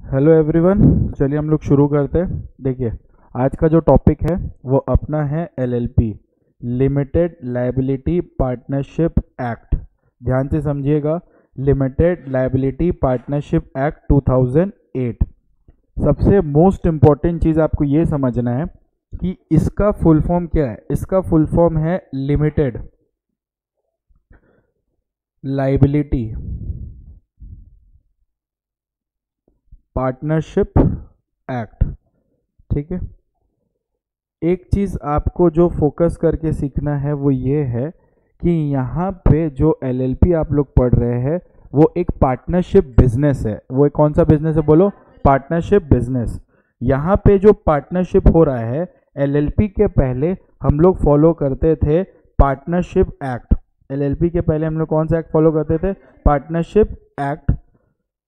Hello everyone, चलिए हम लोग शुरू करते हैं। देखिए, आज का जो टॉपिक है वो अपना है LLP, limited liability partnership act. ध्यान से समझिएगा, लिमिटेड लायबिलिटी पार्टनरशिप एक्ट 2008। सबसे मोस्ट इम्पॉर्टेंट चीज़ आपको ये समझना है कि इसका फुल फॉर्म क्या है। इसका फुल फॉर्म है लिमिटेड लायबिलिटी पार्टनरशिप एक्ट। ठीक है, एक चीज़ आपको जो फोकस करके सीखना है वो ये है कि यहाँ पे जो एलएलपी आप लोग पढ़ रहे हैं वो एक पार्टनरशिप बिजनेस है। वो एक कौन सा बिजनेस है बोलो? Partnership business. यहाँ पे जो पार्टनरशिप हो रहा है, एलएलपी के पहले हम लोग फॉलो करते थे पार्टनरशिप एक्ट। एलएलपी के पहले हम लोग कौन सा एक्ट फॉलो करते थे? Partnership act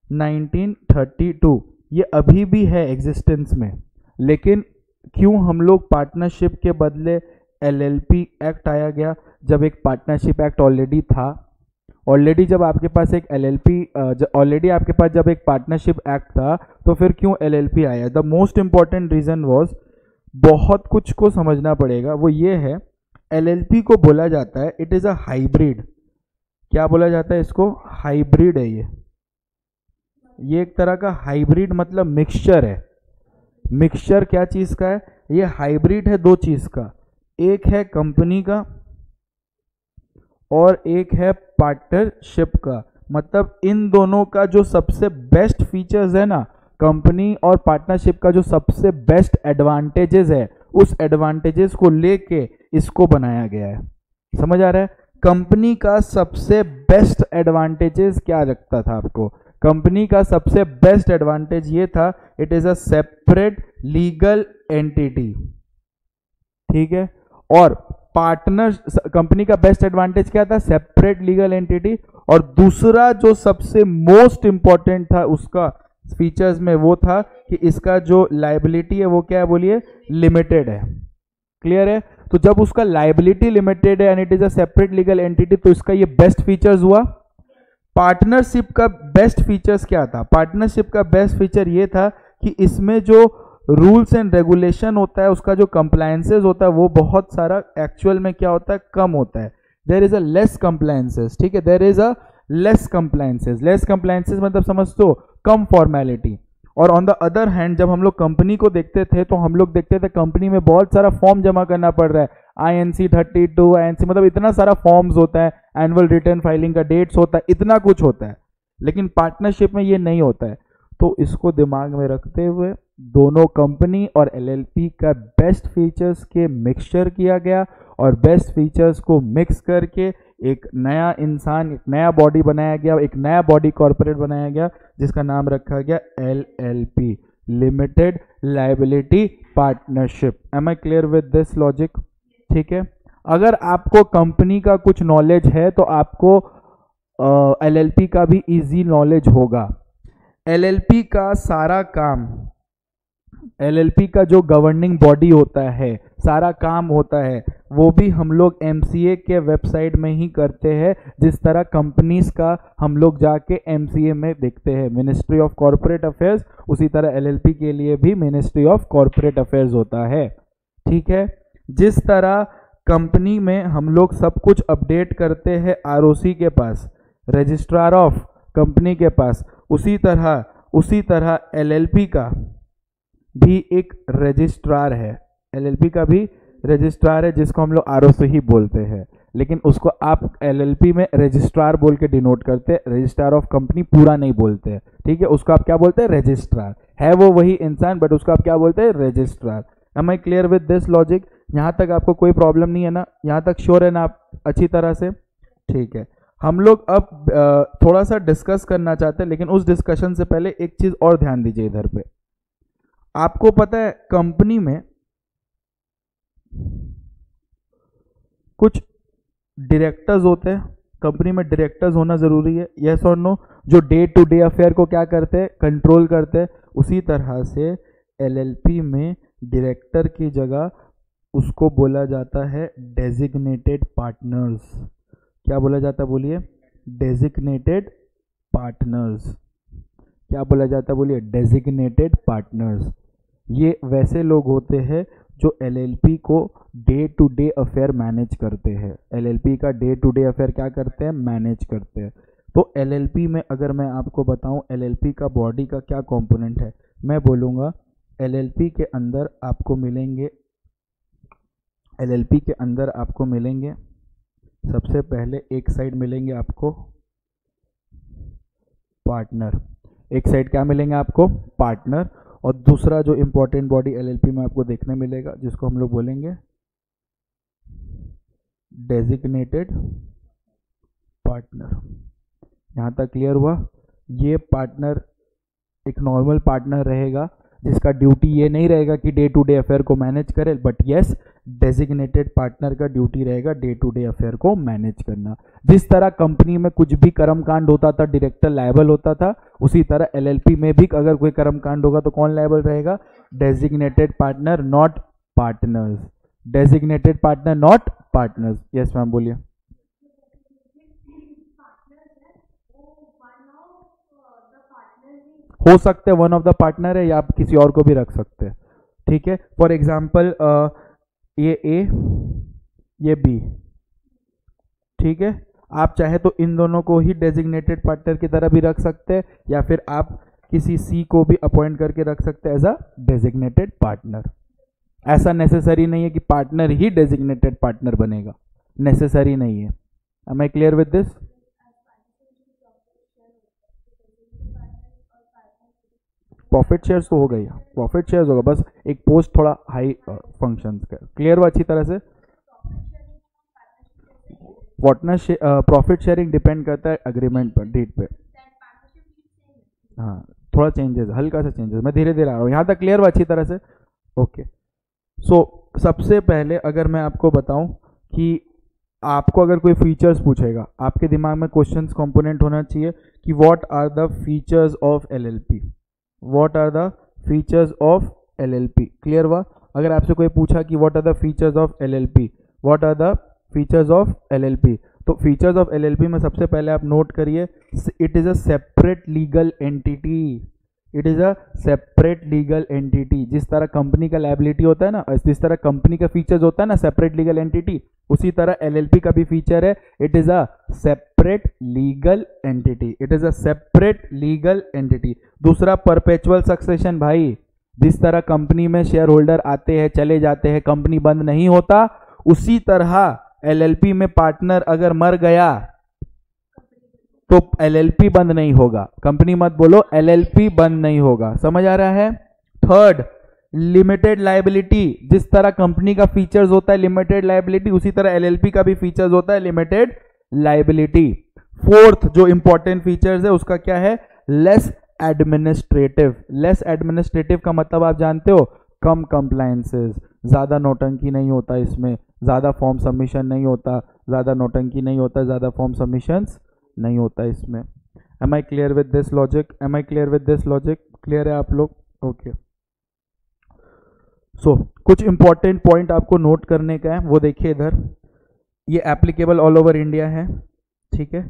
1932। ये अभी भी है एग्जिस्टेंस में, लेकिन क्यों हम लोग पार्टनरशिप के बदले एलएलपी एक्ट आया गया? जब एक पार्टनरशिप एक्ट ऑलरेडी था, ऑलरेडी जब आपके पास एक एलएलपी ऑलरेडी आपके पास जब एक पार्टनरशिप एक्ट था, तो फिर क्यों एलएलपी आया? The most important reason was, बहुत कुछ को समझना पड़ेगा, वो ये है एलएलपी को बोला जाता है इट इज अ हाइब्रिड। क्या बोला जाता है इसको? हाइब्रिड है ये एक तरह का हाइब्रिड, मतलब मिक्सचर है। मिक्सचर क्या चीज का है? ये हाइब्रिड है दो चीज का, एक है कंपनी का और एक है पार्टनरशिप का। मतलब इन दोनों का जो सबसे बेस्ट फीचर्स है ना, कंपनी और पार्टनरशिप का जो सबसे बेस्ट एडवांटेजेस है, उस एडवांटेजेस को लेके इसको बनाया गया है। समझ आ रहा है? कंपनी का सबसे बेस्ट एडवांटेजेस क्या लगता था आपको? कंपनी का सबसे बेस्ट एडवांटेज ये था, it is a separate legal entity. ठीक है, और पार्टनर कंपनी का बेस्ट एडवांटेज क्या था? Separate legal entity. और दूसरा जो सबसे मोस्ट इंपॉर्टेंट था उसका फीचर्स में, वो था कि इसका जो लायबिलिटी है वो क्या है बोलिए? लिमिटेड है। क्लियर है? तो जब उसका लायबिलिटी लिमिटेड है and it is a separate legal entity, तो इसका ये बेस्ट फीचर्स हुआ। पार्टनरशिप का बेस्ट फीचर्स क्या था? पार्टनरशिप का बेस्ट फीचर ये था कि इसमें जो रूल्स एंड रेगुलेशन होता है, उसका जो कंप्लायंसेस होता है, वो बहुत सारा एक्चुअल में क्या होता है? कम होता है। There is a less compliances. ठीक है, there is a less compliances. Less compliances मतलब समझ तो, कम फॉर्मेलिटी। और ऑन द अदर हैंड जब हम लोग कंपनी को देखते थे, तो हम लोग देखते थे कंपनी में बहुत सारा फॉर्म जमा करना पड़ रहा है। INC 32, INC मतलब इतना सारा फॉर्म्स होता है, एनुअल रिटर्न फाइलिंग का डेट्स होता है, इतना कुछ होता है। लेकिन पार्टनरशिप में ये नहीं होता है। तो इसको दिमाग में रखते हुए दोनों कंपनी और एलएलपी का बेस्ट फीचर्स के मिक्सचर किया गया, और बेस्ट फीचर्स को मिक्स करके एक नया इंसान, एक नया बॉडी बनाया गया, एक नया बॉडी कॉर्पोरेट बनाया गया, जिसका नाम रखा गया LLP, limited liability partnership. Am I clear with this logic? ठीक है, अगर आपको कंपनी का कुछ नॉलेज है तो आपको LLP का भी इजी नॉलेज होगा। LLP का सारा काम, LLP का जो गवर्निंग बॉडी होता है, सारा काम होता है, वो भी हम लोग MCA के वेबसाइट में ही करते हैं। जिस तरह कंपनीज का हम लोग जाके MCA में देखते हैं, मिनिस्ट्री ऑफ कॉर्पोरेट अफेयर्स, उसी तरह LLP के लिए भी मिनिस्ट्री ऑफ कॉर्पोरेट अफेयर्स होता है। ठीक है, जिस तरह कंपनी में हम लोग सब कुछ अपडेट करते हैं ROC के पास, रजिस्ट्रार ऑफ कंपनी के पास, उसी तरह LLP का भी एक रजिस्ट्रार है। LLP का भी रजिस्ट्रार है, जिसको हम लोग ROC ही बोलते हैं, लेकिन उसको आप LLP में रजिस्ट्रार बोल के डिनोट करते हैं, रजिस्ट्रार ऑफ कंपनी पूरा नहीं बोलते हैं। ठीक है, उसको आप क्या बोलते हैं? रजिस्ट्रार। है वो वही इंसान, बट उसको आप क्या बोलते हैं? Registrar. Am I clear with this logic? यहाँ तक आपको कोई प्रॉब्लम नहीं है ना? यहाँ तक श्योर है ना आप अच्छी तरह से? ठीक है, हम लोग अब थोड़ा सा डिस्कस करना चाहते हैं, लेकिन उस डिस्कशन से पहले एक चीज और ध्यान दीजिए इधर पे। आपको पता है कंपनी में कुछ डायरेक्टर्स होते हैं, कंपनी में डायरेक्टर्स होना जरूरी है, यस और नो? जो डे टू डे अफेयर को क्या करते हैं? कंट्रोल करते हैं। उसी तरह से LLP में डायरेक्टर की जगह उसको बोला जाता है डेजिग्नेटेड पार्टनर्स। क्या बोला जाता है बोलिए? Designated partners. क्या बोला जाता है, बोलिए, डेजिग्नेटेड पार्टनर्स। ये वैसे लोग होते हैं जो एलएलपी को day to day affair manage करते हैं। एलएलपी का डे टू डे अफेयर क्या करते हैं, मैनेज करते हैं। तो एलएलपी में अगर मैं आपको बताऊं एलएलपी का बॉडी का क्या कंपोनेंट है, मैं बोलूँगा एलएलपी के अंदर आपको मिलेंगे, एलएलपी के अंदर आपको मिलेंगे सबसे पहले एक साइड मिलेंगे आपको पार्टनर, एक साइड क्या मिलेंगे आपको, पार्टनर। और दूसरा जो इंपॉर्टेंट बॉडी एलएलपी में आपको देखने मिलेगा जिसको हम लोग बोलेंगे डेजिग्नेटेड पार्टनर। यहाँ तक क्लियर हुआ। ये पार्टनर एक नॉर्मल पार्टनर रहेगा जिसका ड्यूटी ये नहीं रहेगा कि डे टू डे अफेयर को मैनेज करे, बट यस डेजिग्नेटेड पार्टनर का ड्यूटी रहेगा डे टू डे अफेयर को मैनेज करना। जिस तरह कंपनी में कुछ भी कर्मकांड होता था डायरेक्टर लायबल होता था, उसी तरह एलएलपी में भी अगर कोई कर्मकांड होगा तो कौन लायबल रहेगा, designated partner not partners, designated partner not partners. Yes ma'am बोलिए। हो सकते हैं वन ऑफ द पार्टनर है या आप किसी और को भी रख सकते हैं, ठीक है। फॉर एग्जाम्पल ये ए ये बी, ठीक है। आप चाहे तो इन दोनों को ही डेजिग्नेटेड पार्टनर की तरह भी रख सकते हैं या फिर आप किसी सी को भी अपॉइंट करके रख सकते हैं एज अ डेजिग्नेटेड पार्टनर। ऐसा नेसेसरी नहीं है कि पार्टनर ही डेजिग्नेटेड पार्टनर बनेगा, नेसेसरी नहीं है। Am I clear with this? Profit shares तो हो गई, प्रॉफिट शेयर्स होगा, बस एक पोस्ट थोड़ा हाई फंक्शंस का। क्लियर हुआ अच्छी तरह से? प्रॉफिट शेयरिंग डिपेंड करता है अग्रीमेंट पर, डेट पे। हाँ थोड़ा चेंजेस, हल्का सा चेंजेस, मैं धीरे धीरे आ रहा हूँ। यहाँ तक क्लियर हुआ अच्छी तरह से? ओके। सो सबसे पहले अगर मैं आपको बताऊं कि आपको अगर कोई फीचर्स पूछेगा, आपके दिमाग में क्वेश्चंस कंपोनेंट होना चाहिए कि what are the features of LLP, what are the features of LLP. Clear हुआ? अगर आपसे कोई पूछा कि what are the features of LLP, what are the features of LLP, तो फीचर्स ऑफ एलएलपी में सबसे पहले आप नोट करिए, it is a separate legal entity, it is a separate legal entity. जिस तरह कंपनी का लायबिलिटी होता है ना, जिस तरह कंपनी का फीचर्स होता है ना सेपरेट लीगल एंटिटी, उसी तरह एलएलपी का भी फीचर है, it is a separate legal entity, it is a separate legal entity. दूसरा परपेचुअल सक्सेशन भाई, जिस तरह कंपनी में शेयर होल्डर आते हैं चले जाते हैं, कंपनी बंद नहीं होता, उसी तरह एलएलपी में पार्टनर अगर मर गया तो एलएलपी बंद नहीं होगा। कंपनी मत बोलो, एलएलपी बंद नहीं होगा। समझ आ रहा है? थर्ड, लिमिटेड लायबिलिटी, जिस तरह कंपनी का फीचर्स होता है लिमिटेड लायबिलिटी, उसी तरह एलएलपी का भी फीचर्स होता है लिमिटेड लायबिलिटी। फोर्थ जो इंपॉर्टेंट फीचर्स है उसका क्या है, लेस एडमिनिस्ट्रेटिव। लेस एडमिनिस्ट्रेटिव का मतलब आप जानते हो, कम कंप्लायंसेस, ज्यादा नोटंकी नहीं होता इसमें, ज्यादा फॉर्म सबमिशन नहीं होता, ज्यादा नोटंकी नहीं होता, ज्यादा फॉर्म सबमिशंस नहीं होता इसमें। Am I clear with this logic? Am I clear with this logic? Clear है आप लोग? ओके। सो कुछ इंपॉर्टेंट पॉइंट आपको नोट करने का है, वो देखिए इधर, ये एप्लीकेबल ऑल ओवर इंडिया है, ठीक है।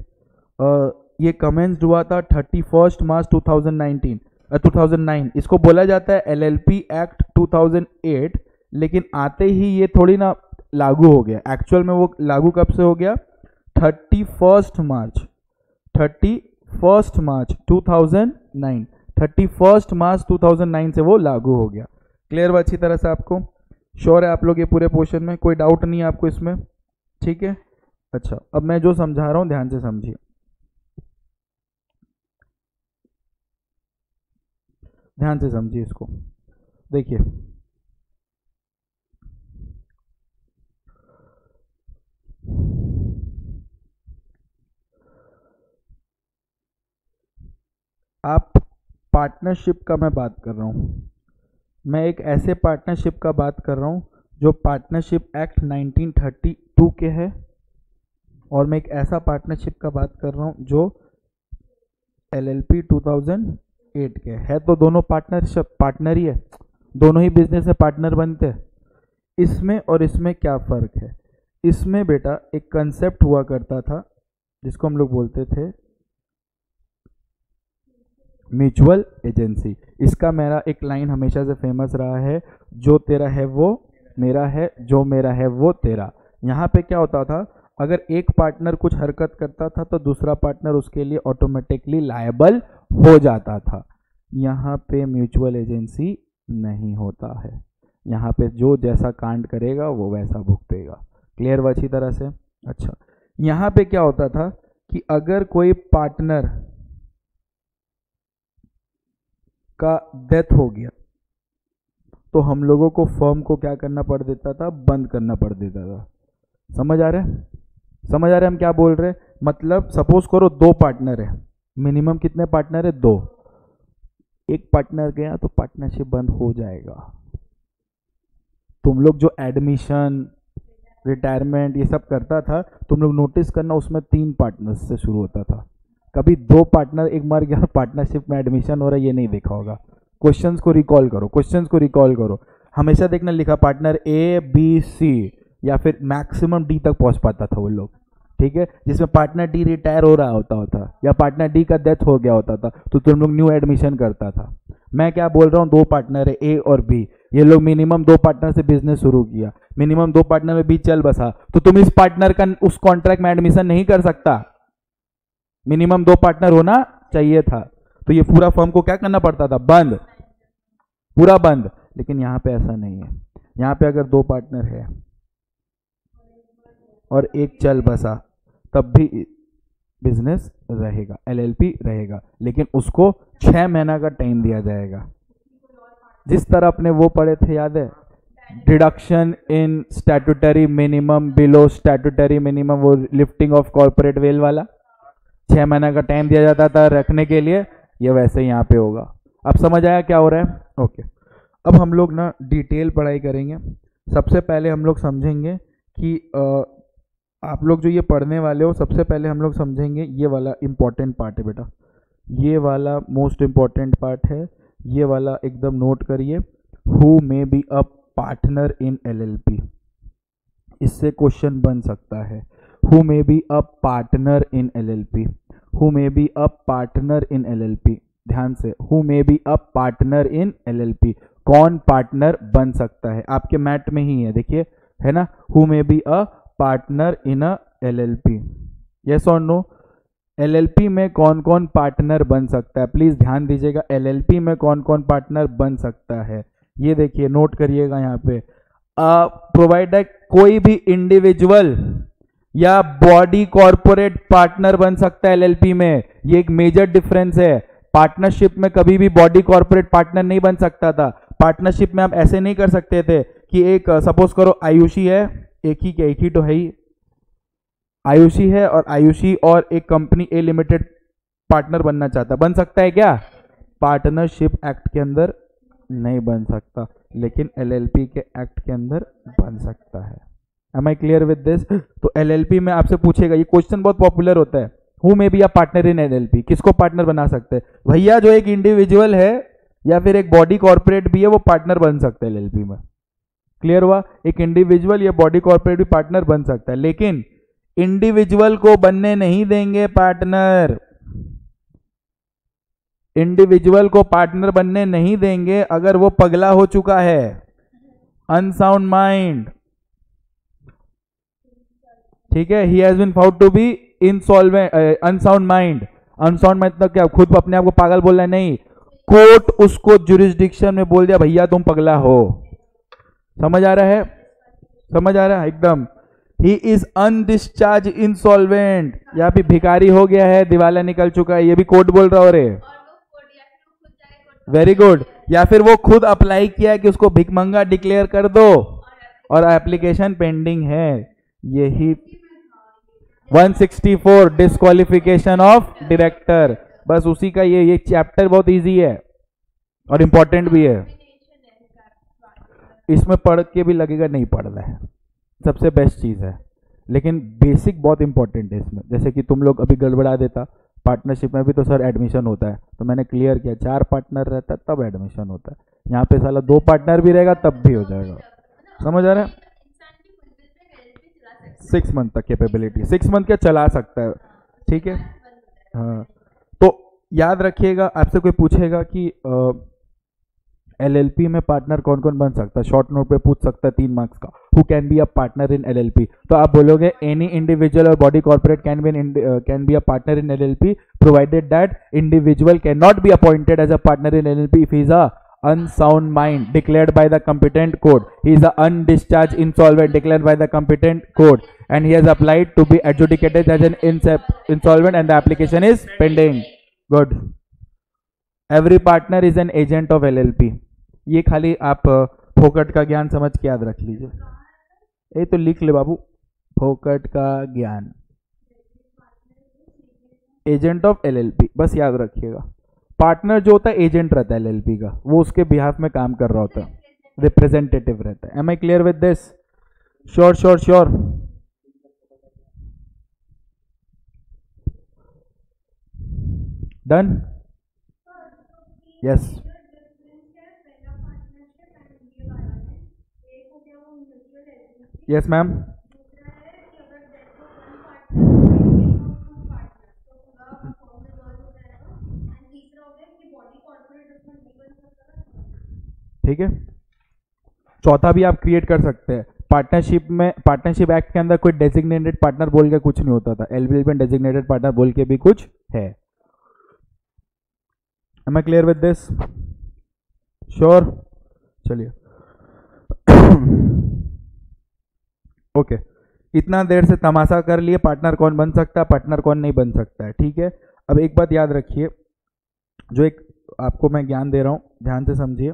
ये कमेंस्ड हुआ था 31 मार्च 2009। इसको बोला जाता है एलएलपी एक्ट 2008, लेकिन आते ही ये थोड़ी ना लागू हो गया। एक्चुअल में वो लागू कब से हो गया, 31 मार्च 2009, 31 मार्च 2009 से वो लागू हो गया। क्लियर हुआ अच्छी तरह से आपको? श्योर है आप लोग ये पूरे पोर्शन में? कोई डाउट नहीं है आपको इसमें? ठीक है। अच्छा, अब मैं जो समझा रहा हूं ध्यान से समझिए, ध्यान से समझिए इसको। देखिए, आप पार्टनरशिप का मैं बात कर रहा हूं, मैं एक ऐसे पार्टनरशिप का बात कर रहा हूं जो पार्टनरशिप एक्ट 1932 के है, और मैं एक ऐसा पार्टनरशिप का बात कर रहा हूं जो एलएलपी 2008 के है। तो दोनों पार्टनरशिप पार्टनर ही है, दोनों ही बिजनेस में पार्टनर बनते हैं। इसमें और इसमें क्या फ़र्क है? इसमें बेटा एक कंसेप्ट हुआ करता था जिसको हम लोग बोलते थे म्यूचुअल एजेंसी। इसका मेरा एक लाइन हमेशा से फेमस रहा है, जो तेरा है वो मेरा है, जो मेरा है वो तेरा। यहाँ पे क्या होता था, अगर एक पार्टनर कुछ हरकत करता था तो दूसरा पार्टनर उसके लिए ऑटोमेटिकली लायबल हो जाता था। यहाँ पे म्यूचुअल एजेंसी नहीं होता है, यहाँ पे जो जैसा कांड करेगा वो वैसा भुगतेगा। क्लियर हुआ अच्छी तरह से? अच्छा, यहाँ पे क्या होता था कि अगर कोई पार्टनर का डेथ हो गया तो हम लोगों को फर्म को क्या करना पड़ देता था, बंद करना पड़ देता था। समझ आ रहा है? समझ आ रहा है हम क्या बोल रहे हैं? मतलब सपोज करो दो पार्टनर है, मिनिमम कितने पार्टनर है? दो। एक पार्टनर गया तो पार्टनरशिप बंद हो जाएगा। तुम लोग जो एडमिशन, रिटायरमेंट ये सब करता था, तुम लोग नोटिस करना उसमें 3 पार्टनर्स से शुरू होता था। कभी 2 पार्टनर एक मार गया पार्टनरशिप में एडमिशन हो रहा है ये नहीं देखा होगा। क्वेश्चंस को रिकॉल करो, क्वेश्चंस को रिकॉल करो। हमेशा देखना लिखा पार्टनर ए बी सी या फिर मैक्सिमम डी तक पहुंच पाता था वो लोग, ठीक है, जिसमें पार्टनर डी रिटायर हो रहा होता या पार्टनर डी का डेथ हो गया होता था तो तुम लोग न्यू एडमिशन करता था। मैं क्या बोल रहा हूँ, 2 पार्टनर है ए और बी, ये लोग मिनिमम 2 पार्टनर से बिजनेस शुरू किया, मिनिमम 2 पार्टनर में बी चल बसा, तो तुम इस पार्टनर का उस कॉन्ट्रैक्ट में एडमिशन नहीं कर सकता। मिनिमम 2 पार्टनर होना चाहिए था, तो ये पूरा फर्म को क्या करना पड़ता था, बंद, पूरा बंद। लेकिन यहाँ पे ऐसा नहीं है, यहाँ पे अगर 2 पार्टनर है और एक चल बसा तब भी बिजनेस रहेगा, एलएलपी रहेगा, लेकिन उसको 6 महीना का टाइम दिया जाएगा। जिस तरह अपने वो पढ़े थे याद है, डिडक्शन इन statutory minimum below statutory minimum, वो लिफ्टिंग ऑफ कॉर्पोरेट वेल वाला 6 महीना का टाइम दिया जाता था रखने के लिए, ये वैसे ही यहाँ पे होगा। अब समझ आया क्या हो रहा है? ओके, अब हम लोग ना डिटेल पढ़ाई करेंगे। सबसे पहले हम लोग समझेंगे कि आप लोग जो ये पढ़ने वाले हो, सबसे पहले हम लोग समझेंगे ये वाला इम्पॉर्टेंट पार्ट है बेटा, ये वाला मोस्ट इम्पॉर्टेंट पार्ट है, ये वाला एकदम नोट करिए। Who may be a partner in LLP, इससे क्वेश्चन बन सकता है। Who may be a partner in LLP, who may be a partner in LLP, ध्यान से, who may be a partner in LLP, कौन पार्टनर बन सकता है? आपके मैट में ही है, देखिए, है ना, who may be a partner in a LLP, yes और नो? एलएलपी में कौन कौन पार्टनर बन सकता है? प्लीज ध्यान दीजिएगा, एलएलपी में कौन कौन पार्टनर बन सकता है, ये देखिए, नोट करिएगा यहाँ पे। प्रोवाइडर कोई भी इंडिविजुअल या बॉडी कॉर्पोरेट पार्टनर बन सकता है एलएलपी में, ये एक मेजर डिफरेंस है। पार्टनरशिप में कभी भी बॉडी कॉर्पोरेट पार्टनर नहीं बन सकता था। पार्टनरशिप में आप ऐसे नहीं कर सकते थे कि एक सपोज करो आयुषी है, एक ही तो है ही, आयुषी है और आयुषी और एक कंपनी ए लिमिटेड पार्टनर बनना चाहता, बन सकता है क्या? पार्टनरशिप एक्ट के अंदर नहीं बन सकता, लेकिन एलएलपी के एक्ट के अंदर बन सकता है। Am I clear with this? तो एलएलपी में आपसे पूछेगा, ये क्वेश्चन बहुत पॉपुलर होता है, who may be a partner in LLP, किसको पार्टनर बना सकते हैं? भैया जो एक इंडिविजुअल है या फिर एक बॉडी कॉर्पोरेट भी है वो पार्टनर बन सकता है एलएलपी में। क्लियर हुआ? एक इंडिविजुअल या बॉडी कॉर्पोरेट भी पार्टनर बन सकता है, लेकिन इंडिविजुअल को बनने नहीं देंगे पार्टनर, इंडिविजुअल को पार्टनर बनने नहीं देंगे अगर वो पगला हो चुका है, अनसाउंड माइंड, ठीक है, he has been found to be insolvent, unsound mind. Unsound mind मतलब क्या? खुद अपने आप को पागल बोलना है, नहीं, कोर्ट उसको जुरिस्डिक्शन में बोल दिया भैया तुम पगला हो। समझ आ रहा है? समझ आ रहा है एकदम? ही इज अनडिस्चार्ज इंसॉल्वेंट, या फिर भिखारी हो गया है, दिवाला निकल चुका है, ये भी कोर्ट बोल रहा हो रे, वेरी गुड। या फिर वो खुद अप्लाई किया है कि उसको भिखमंगा डिक्लेयर कर दो और एप्लीकेशन पेंडिंग है, यही 164 डिस्क्वालिफिकेशन ऑफ डायरेक्टर, बस उसी का ये चैप्टर बहुत इजी है और इंपॉर्टेंट भी है। इसमें पढ़ के भी लगेगा नहीं पढ़ रहा है, सबसे बेस्ट चीज़ है, लेकिन बेसिक बहुत इंपॉर्टेंट है इसमें। जैसे कि तुम लोग अभी गड़बड़ा देता, पार्टनरशिप में भी तो सर एडमिशन होता है, तो मैंने क्लियर किया 4 पार्टनर रहता है तब एडमिशन होता है, यहाँ पे साला 2 पार्टनर भी रहेगा तब भी हो जाएगा। समझ आ रहा है? 6 मंथ तक कैपेबिलिटी, 6 मंथ क्या चला सकता है, ठीक है। हाँ, तो याद रखिएगा, आपसे कोई पूछेगा कि एलएलपी में पार्टनर कौन कौन बन सकता है, शॉर्ट नोट पे पूछ सकता है 3 मार्क्स का, who can be a partner in LLP, तो आप बोलोगे एनी इंडिविजुअल और body corporate can be a partner in LLP provided that individual can not be appointed as a partner in LLP if he is a unsound mind declared by the competent court, he is a undischarged insolvent declared by the competent court, and he has applied to be adjudicated as an insolvent and the application is pending. Good. Every partner is an agent of LLP. ये खाली आप फोकट का ज्ञान समझ के याद रख लीजिए, ये तो लिख ले बाबू, फोकट का ज्ञान, एजेंट ऑफ एलएलपी, बस याद रखिएगा। पार्टनर जो होता है एजेंट रहता है एलएलपी का, वो उसके बिहाफ में काम कर रहा होता है, रिप्रेजेंटेटिव रहता है। Am I clear with this? Sure sure sure. Done? Yes. Yes ma'am. ठीक है, चौथा भी आप क्रिएट कर सकते हैं पार्टनरशिप में। पार्टनरशिप एक्ट के अंदर कोई डेजिग्नेटेड पार्टनर बोल के कुछ नहीं होता था, एलबीएल में डेजिग्नेटेड पार्टनर बोल के भी कुछ है। Am I clear with this? Sure. चलिए ओके, इतना देर से तमाशा कर लिए, पार्टनर कौन बन सकता है, पार्टनर कौन नहीं बन सकता है, ठीक है। अब एक बात याद रखिए, जो एक आपको मैं ज्ञान दे रहा हूं, ध्यान से समझिए।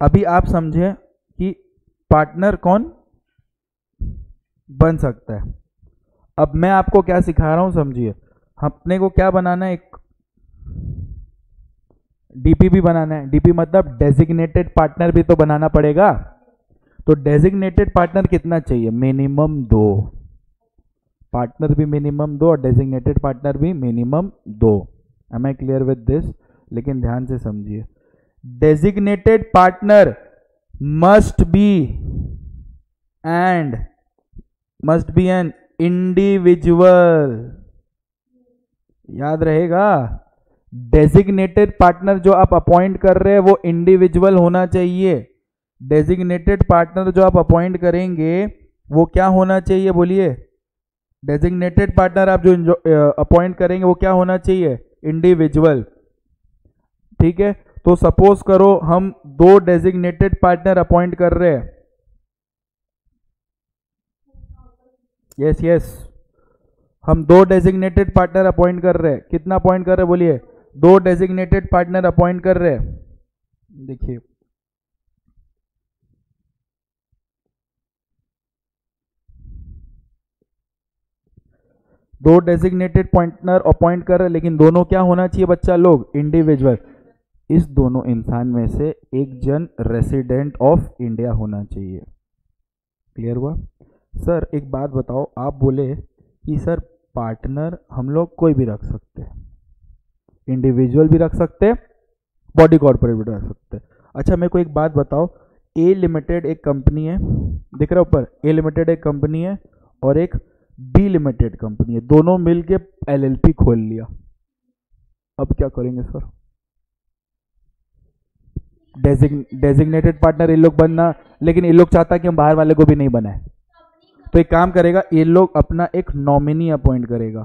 अभी आप समझे कि पार्टनर कौन बन सकता है, अब मैं आपको क्या सिखा रहा हूं समझिए। अपने को क्या बनाना है, एक डीपी भी बनाना है। डीपी मतलब डेजिग्नेटेड पार्टनर भी तो बनाना पड़ेगा। तो डेजिग्नेटेड पार्टनर कितना चाहिए? मिनिमम 2 पार्टनर भी मिनिमम 2 और डेजिग्नेटेड पार्टनर भी minimum 2। Am I clear with this? लेकिन ध्यान से समझिए, designated partner must be an individual, याद रहेगा। डेजिग्नेटेड पार्टनर जो आप अपॉइंट कर रहे हैं वो इंडिविजुअल होना चाहिए। डेजिग्नेटेड पार्टनर जो आप अपॉइंट करेंगे वो क्या होना चाहिए, बोलिए। डेजिग्नेटेड पार्टनर आप जो अपॉइंट करेंगे वो क्या होना चाहिए? इंडिविजुअल, ठीक है। तो सपोज करो हम 2 डेजिग्नेटेड पार्टनर अपॉइंट कर रहे हैं। यस यस, हम 2 डेजिग्नेटेड पार्टनर अपॉइंट कर रहे हैं। कितना अपॉइंट कर रहे हैं बोलिए? 2 डेजिग्नेटेड पार्टनर अपॉइंट कर रहे हैं। देखिए दो डेजिग्नेटेड पार्टनर अपॉइंट कर रहे हैं, लेकिन दोनों क्या होना चाहिए बच्चा लोग? इंडिविजुअल। इस दोनों इंसान में से एक जन रेसिडेंट ऑफ इंडिया होना चाहिए। क्लियर हुआ? सर एक बात बताओ, आप बोले कि सर पार्टनर हम लोग कोई भी रख सकते हैं, इंडिविजुअल भी रख सकते हैं, बॉडी कॉर्पोरेट भी रख सकते हैं। अच्छा मेरे को एक बात बताओ, ए लिमिटेड एक कंपनी है, दिख रहा है ऊपर, ए लिमिटेड एक कंपनी है और एक बी लिमिटेड कंपनी है, दोनों मिलके एलएलपी खोल लिया। अब क्या करेंगे सर? डेजिग्नेटेड पार्टनर ये लोग बनना, लेकिन ये लोग चाहता कि हम बाहर वाले को भी नहीं बनाए, तो एक काम करेगा, ये लोग अपना एक नॉमिनी अपॉइंट करेगा।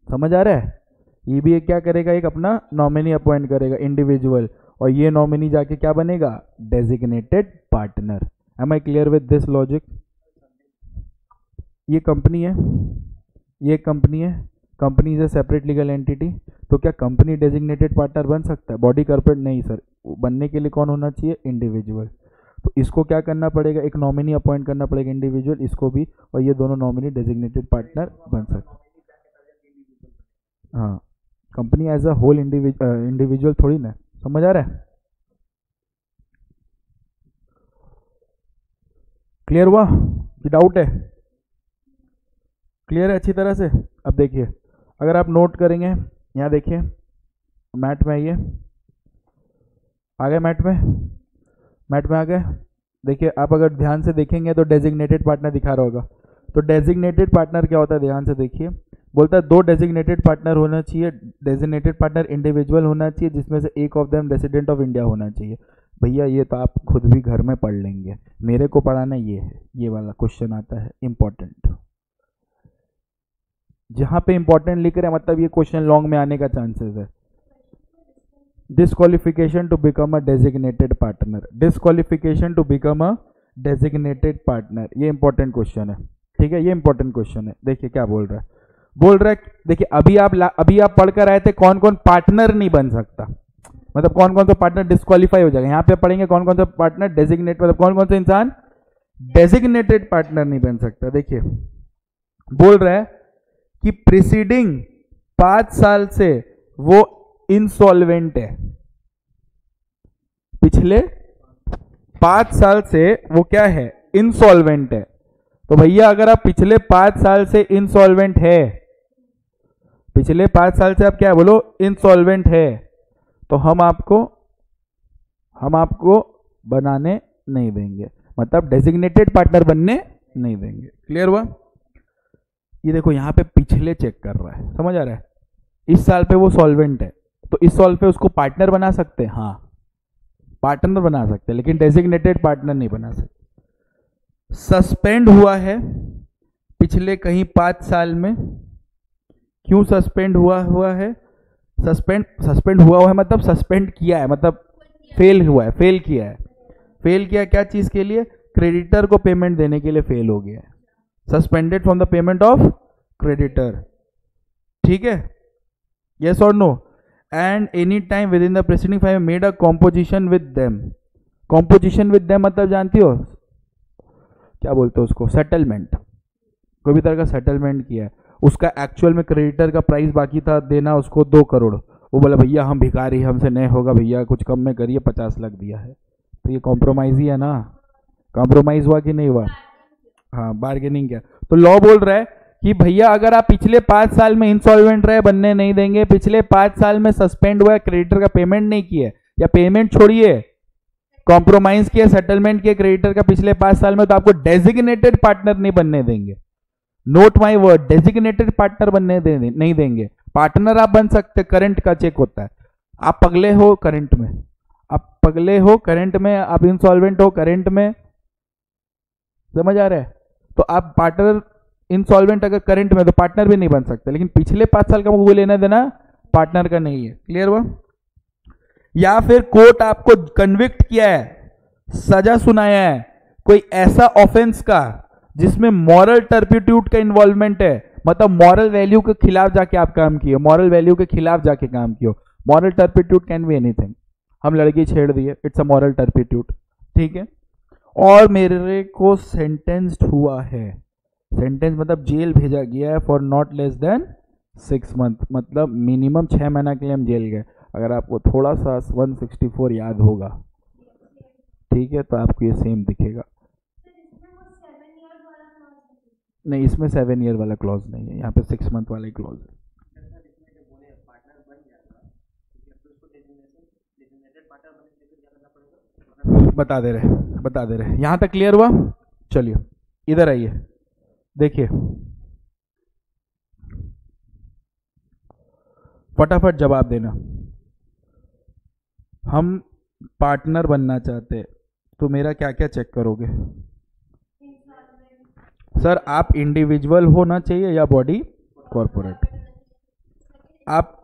समझ आ रहा है? ये भी एक क्या करेगा, एक अपना नॉमिनी अपॉइंट करेगा इंडिविजुअल, और ये नॉमिनी जाके क्या बनेगा? Designated partner. Am I clear with this logic? ये कंपनी है, ये कंपनी है, company is a separate legal entity, तो क्या कंपनी डेजिग्नेटेड पार्टनर बन सकता है? बॉडी कॉर्पोरेट नहीं सर, बनने के लिए कौन होना चाहिए? इंडिविजुअल। तो इसको क्या करना पड़ेगा? एक नॉमिनी अपॉइंट करना पड़ेगा इंडिविजुअल, इसको भी, और ये दोनों नॉमिनी डेजिग्नेटेड पार्टनर बन सकते। हाँ, company as a whole individual थोड़ी ना। समझ आ रहा है? क्लियर हुआ कि डाउट है? क्लियर है अच्छी तरह से? अब देखिए, अगर आप नोट करेंगे, यहाँ देखिए मैट में आइए, आ गए मैट में, मैट में आ गए। देखिए आप अगर ध्यान से देखेंगे तो डेजिग्नेटेड पार्टनर दिखा रहा होगा। तो डेजिग्नेटेड पार्टनर क्या होता है, ध्यान से देखिए। बोलता है 2 डेजिग्नेटेड पार्टनर होना चाहिए, डेजिग्नेटेड पार्टनर इंडिविजुअल होना चाहिए जिसमें से एक of them resident of India होना चाहिए। भैया ये तो आप खुद भी घर में पढ़ लेंगे, मेरे को पढ़ाना ये है, ये वाला क्वेश्चन आता है इंपॉर्टेंट। जहां पे इंपॉर्टेंट लिख रहे हैं मतलब ये क्वेश्चन लॉन्ग में आने का चांसेस है। Disqualification to become a designated partner, disqualification to become a designated partner, ये इंपॉर्टेंट क्वेश्चन है, ठीक है, ये इंपॉर्टेंट क्वेश्चन है। देखिए क्या बोल रहा है, बोल रहा है देखिए अभी आप पढ़कर आए थे कौन कौन पार्टनर नहीं बन सकता, मतलब कौन कौन सा पार्टनर डिस्क्वालीफाई हो जाएगा। यहाँ पे पढ़ेंगे कौन कौन सा पार्टनर डेजिग्नेट, मतलब कौन कौन सा इंसान डेजिग्नेटेड पार्टनर नहीं बन सकता। देखिए बोल रहा है कि प्रीसीडिंग 5 साल से वो इंसॉल्वेंट है, पिछले 5 साल से वो क्या है, इंसॉल्वेंट है। तो भैया अगर आप पिछले 5 साल से इंसॉल्वेंट है, पिछले 5 साल से आप क्या बोलो इंसॉल्वेंट है, तो हम आपको बनाने नहीं देंगे, मतलब डेजिग्नेटेड पार्टनर बनने नहीं देंगे। क्लियर हुआ? ये देखो यहां पे पिछले चेक कर रहा है, समझ आ रहा है। इस साल पे वो सॉल्वेंट है तो इस साल पे उसको पार्टनर बना सकते हैं, हाँ पार्टनर बना सकते हैं, लेकिन डेजिग्नेटेड पार्टनर नहीं बना सकते। सस्पेंड हुआ है पिछले कहीं 5 साल में, क्यों सस्पेंड हुआ है, सस्पेंड हुआ है मतलब सस्पेंड किया है, मतलब फेल हुआ है, फेल किया क्या चीज के लिए, क्रेडिटर को पेमेंट देने के लिए फेल हो गया है, suspended from the payment of creditor, ठीक है, यस और no. And any time within the preceding 5 made a composition with them, composition with them मतलब जानती हो क्या बोलते हो उसको, सेटलमेंट, कोई भी तरह का सेटलमेंट किया है, उसका एक्चुअल में क्रेडिटर का प्राइस बाकी था देना उसको 2 करोड़, वो बोला भैया हम भिखारी, हमसे नहीं होगा भैया, कुछ कम में करिए, 50 लाख दिया है, तो ये कॉम्प्रोमाइज ही है ना, कॉम्प्रोमाइज हुआ कि नहीं हुआ, हाँ बार्गेनिंग किया। तो लॉ बोल रहा है कि भैया अगर आप पिछले 5 साल में इंसॉल्वेंट रहे बनने नहीं देंगे, पिछले 5 साल में सस्पेंड हुआ है, क्रेडिटर का पेमेंट नहीं किए, या पेमेंट छोड़िए कॉम्प्रोमाइज किए, सेटलमेंट किए क्रेडिटर का पिछले 5 साल में, तो आपको डेजिग्नेटेड पार्टनर नहीं बनने देंगे। Note my word, designated partner बनने नहीं देंगे। पार्टनर आप बन सकते, करंट का चेक होता है, आप पगले हो करंट में, आप इंसॉल्वेंट हो करंट में, समझ आ रहा है, तो आप पार्टनर इंसॉल्वेंट अगर करंट में तो पार्टनर भी नहीं बन सकते, लेकिन पिछले 5 साल का वो लेना देना पार्टनर का नहीं है। क्लियर हुआ? या फिर कोर्ट आपको कन्विक्ट किया है, सजा सुनाया है कोई ऐसा ऑफेंस का जिसमें मॉरल टर्पिट्यूड का इन्वॉल्वमेंट है, मतलब मॉरल वैल्यू के खिलाफ जाके आप काम किए, मॉरल वैल्यू के खिलाफ जाके काम किए। Moral turpitude can be anything, हम लड़की छेड़ दिए, इट्स अ मॉरल टर्पिट्यूड, ठीक है। और मेरे को सेंटेंस्ड हुआ है, सेंटेंस मतलब जेल भेजा गया है for not less than 6 month, मतलब मिनिमम 6 महीना के लिए हम जेल गए। अगर आपको थोड़ा सा 164 याद होगा, ठीक है, तो आपको ये सेम दिखेगा। नहीं, इसमें 7 ईयर वाला क्लॉज नहीं है, यहाँ पे 6 मंथ वाला क्लॉज है। बता दे रहे, यहां तक क्लियर हुआ? चलिए इधर आइए, देखिए फटाफट जवाब देना। हम पार्टनर बनना चाहते तो मेरा क्या क्या चेक करोगे? सर आप इंडिविजुअल होना चाहिए या बॉडी कॉर्पोरेट, आप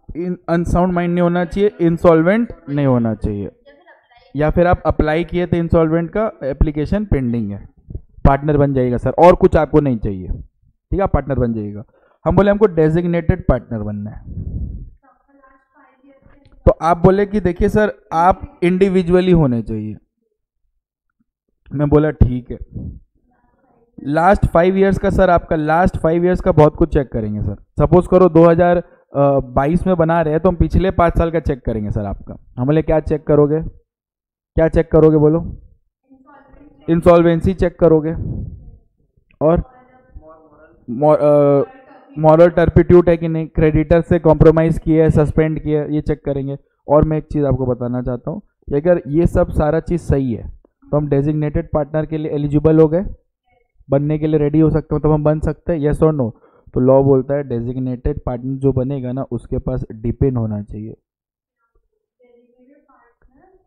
अनसाउंड माइंड नहीं होना चाहिए, इंसॉल्वेंट नहीं होना चाहिए, या फिर आप अप्लाई किए थे इंसॉल्वेंट का एप्लीकेशन पेंडिंग है, पार्टनर बन जाएगा सर, और कुछ आपको नहीं चाहिए, ठीक है, पार्टनर बन जाएगा। हम बोले हमको डेजिग्नेटेड पार्टनर बनना है, तो आप बोले कि देखिए सर आप इंडिविजुअली होने चाहिए। मैं बोला ठीक है, लास्ट 5 इयर्स का सर, आपका लास्ट 5 इयर्स का बहुत कुछ चेक करेंगे सर। सपोज करो 2022 में बना रहे हैं तो हम पिछले 5 साल का चेक करेंगे सर आपका। हम बोले क्या चेक करोगे, क्या चेक करोगे बोलो? इंसॉल्वेंसी चेक करोगे, और मॉरल टर्पिट्यूड है कि नहीं, क्रेडिटर से कॉम्प्रोमाइज किए है, सस्पेंड किए है, ये चेक करेंगे। और मैं एक चीज़ आपको बताना चाहता हूँ कि अगर ये सब सारा चीज़ सही है तो हम डेजिग्नेटेड पार्टनर के लिए एलिजिबल हो गए, बनने के लिए रेडी हो सकते हो, तो हम बन सकते हैं, येस और नो। तो लॉ बोलता है डेजिग्नेटेड पार्टनर जो बनेगा ना उसके पास डिपिन होना चाहिए,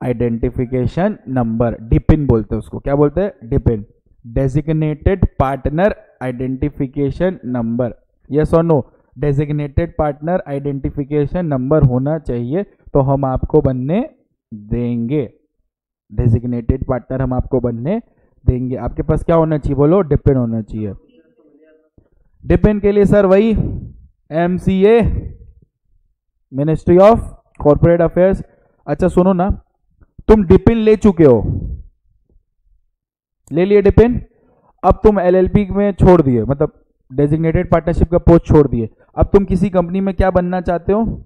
आइडेंटिफिकेशन नंबर, डिपिन बोलते हैं उसको, क्या बोलते हैं, DPIN, designated partner identification number, yes और no, designated partner identification number होना चाहिए तो हम आपको बनने देंगे, डेजिग्नेटेड पार्टनर हम आपको बनने देंगे। आपके पास क्या होना चाहिए बोलो, डिपिन होना चाहिए। डिपिन के लिए सर वही MCA, ministry of corporate affairs. अच्छा सुनो ना, तुम डिपिन ले चुके हो, ले लिए डिपिन, अब तुम LLP में छोड़ दिए, मतलब डेजिग्नेटेड पार्टनरशिप का पोस्ट छोड़ दिए, अब तुम किसी कंपनी में क्या बनना चाहते हो,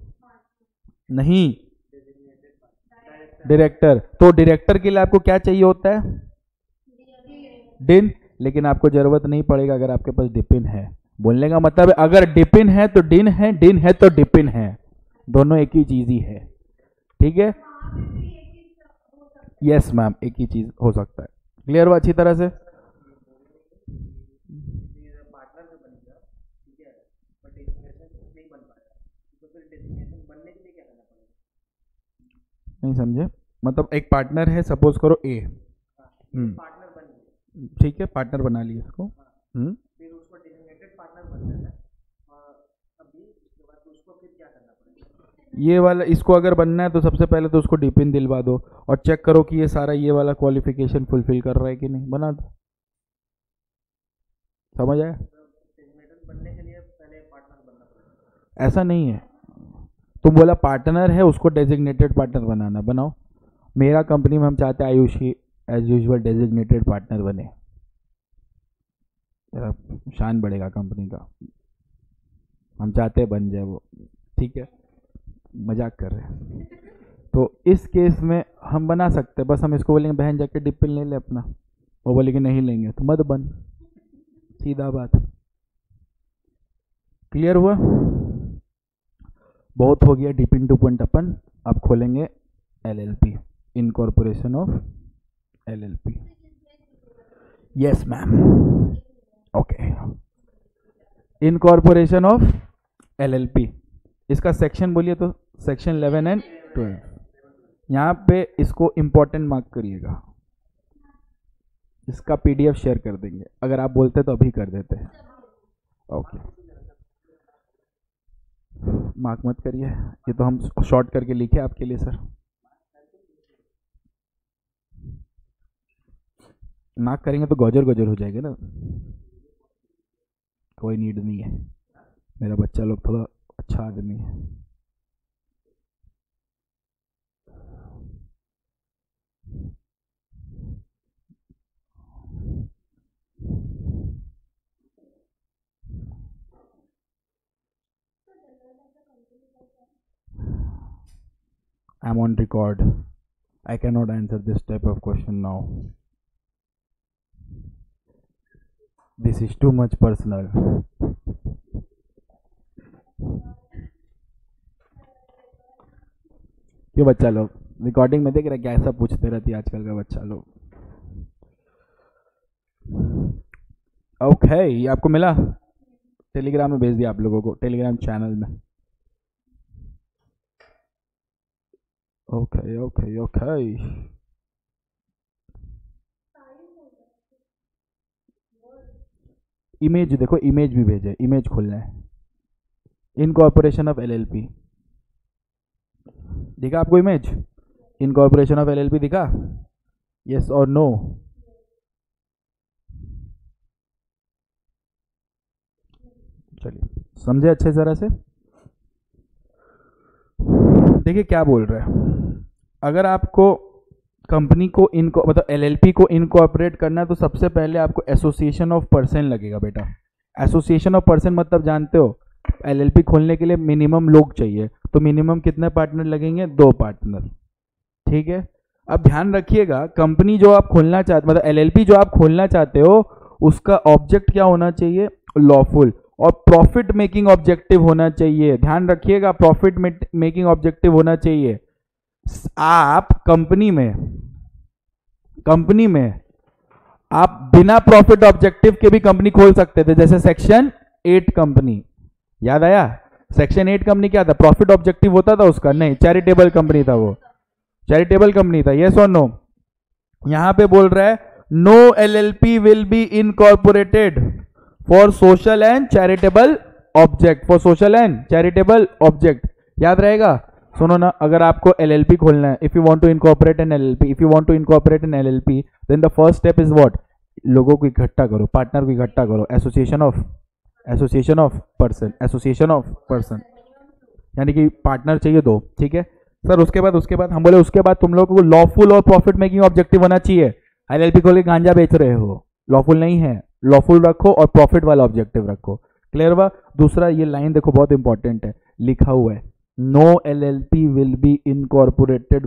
नहीं डायरेक्टर, तो डायरेक्टर के लिए आपको क्या चाहिए होता है, डिन, लेकिन आपको जरूरत नहीं पड़ेगा अगर आपके पास डिपिन है। बोलने का मतलब है अगर डिपिन है तो डिन है, डिन है तो डिपिन है, दोनों एक ही चीज ही है, ठीक है, यस मैम, एक ही चीज हो सकता है। क्लियर हुआ अच्छी तरह से? नहीं समझे, मतलब एक पार्टनर है, सपोज करो ए, ठीक है, पार्टनर बना लिया इसको, फिर उसको डेजिग्नेटेड पार्टनर बनना है, अभी उसके बाद उसको फिर क्या करना पड़ेगा, ये वाला इसको अगर बनना है तो सबसे पहले तो उसको डिपिन दिलवा दो और चेक करो कि ये सारा ये वाला क्वालिफिकेशन फुलफिल कर रहा है कि नहीं, बना दो, समझ आया? बनने के लिए पहले पार्टनर बनना पड़ेगा, ऐसा नहीं है, तुम बोला पार्टनर है उसको डेजिग्नेटेड पार्टनर बनाना, बनाओ। मेरा कंपनी में हम चाहते हैं Ayushi as usual designated partner बने, शान बढ़ेगा कंपनी का, हम चाहते हैं बन जाए वो, ठीक है, मजाक कर रहे हैं। तो इस केस में हम बना सकते हैं, बस हम इसको बोलेंगे बहन जाके डिपिन ले ले अपना, वो बोलेंगे नहीं लेंगे तो मत बन, सीधा बात। क्लियर हुआ? बहुत हो गया डिपिन टू पॉइंट अपन, अब खोलेंगे LLP, incorporation of LLP, yes ma'am, okay, incorporation of LLP, इसका सेक्शन बोलिए तो सेक्शन 11 एंड 12, यहाँ पे इसको इंपॉर्टेंट मार्क करिएगा, इसका PDF शेयर कर देंगे, अगर आप बोलते तो अभी कर देते हैं, ओके, मार्क मत करिए, ये तो हम शॉर्ट करके लिखे आपके लिए सर, मार्क करेंगे तो गौजर गौजर हो जाएगा ना, कोई नीड नहीं है, मेरा बच्चा लोग थोड़ा अच्छा आदमी है। I'm on record. I cannot answer this type of question now. This is too much personal. क्यों बच्चा लोग रिकॉर्डिंग में देख रहे क्या ऐसा पूछते रहती है आजकल का बच्चा लोग? ओके, ये आपको मिला, टेलीग्राम में भेज दिया आप लोगों को, टेलीग्राम चैनल में। ओके ओके ओके, इमेज देखो, इमेज भी भेजे, इमेज खोलना है, इनकॉर्पोरेशन ऑफ LLP, दिखा आपको इमेज, इनकॉर्पोरेशन ऑफ LLP दिखा, यस और नो? चलिए समझे अच्छे तरह से, देखिए क्या बोल रहे हैं, अगर आपको कंपनी को इनको मतलब LLP को इनकॉर्पोरेट करना है तो सबसे पहले आपको एसोसिएशन ऑफ पर्सन लगेगा बेटा। एसोसिएशन ऑफ पर्सन मतलब जानते हो, LLP खोलने के लिए मिनिमम लोग चाहिए, तो मिनिमम कितने पार्टनर लगेंगे? 2 पार्टनर, ठीक है। अब ध्यान रखिएगा, कंपनी जो आप खोलना चाहते मतलब LLP जो आप खोलना चाहते हो उसका ऑब्जेक्ट क्या होना चाहिए? लॉफुल और प्रॉफिट मेकिंग ऑब्जेक्टिव होना चाहिए। ध्यान रखिएगा, प्रॉफिट मेकिंग ऑब्जेक्टिव होना चाहिए। आप कंपनी में आप बिना प्रॉफिट ऑब्जेक्टिव के भी कंपनी खोल सकते थे, जैसे सेक्शन 8 कंपनी, याद आया? सेक्शन 8 कंपनी क्या था? प्रॉफिट ऑब्जेक्टिव होता था उसका? नहीं, चैरिटेबल कंपनी था वो, चैरिटेबल कंपनी था। यस और नो? यहां पे बोल रहा है no LLP will be incorporated for social and charitable object, for social and charitable object. याद रहेगा? सुनो ना, अगर आपको LLP खोलना है, if you want to incorporate an LLP, if you want to incorporate an LLP, then the first step is what? लोगों को इकट्ठा करो, पार्टनर को इकट्ठा करो, एसोसिएशन ऑफ पर्सन, यानी कि पार्टनर चाहिए 2, ठीक है सर। उसके बाद हम बोले उसके बाद तुम लोगों को लॉफुल और प्रॉफिट मेकिंग ऑब्जेक्टिव होना चाहिए। LLP खोल के गांजा बेच रहे हो, लॉफुल नहीं है, लॉफुल रखो और प्रॉफिट वाला ऑब्जेक्टिव रखो। क्लियर हुआ? दूसरा ये लाइन देखो, बहुत इंपॉर्टेंट है, लिखा हुआ है no LLP will be incorporated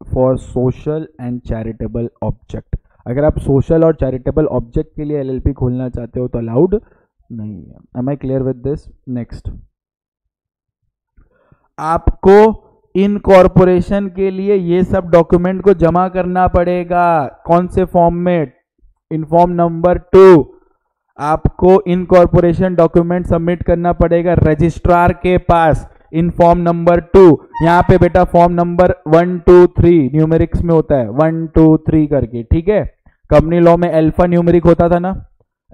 for social and charitable object. अगर आप सोशल और चैरिटेबल ऑब्जेक्ट के लिए LLP खोलना चाहते हो तो अलाउड नहीं है। Am I clear with this? Next, आपको इनकॉर्पोरेशन के लिए ये सब डॉक्यूमेंट को जमा करना पड़ेगा। कौन से फॉर्म में? इन फॉर्म नंबर 2 आपको इनकॉर्पोरेशन डॉक्यूमेंट सबमिट करना पड़ेगा रजिस्ट्रार के पास। इन फॉर्म नंबर 2, यहां पे बेटा फॉर्म नंबर 1 2 3 न्यूमेरिक्स में होता है, 1 2 3 करके, ठीक है। कंपनी लॉ में अल्फा न्यूमेरिक होता था ना,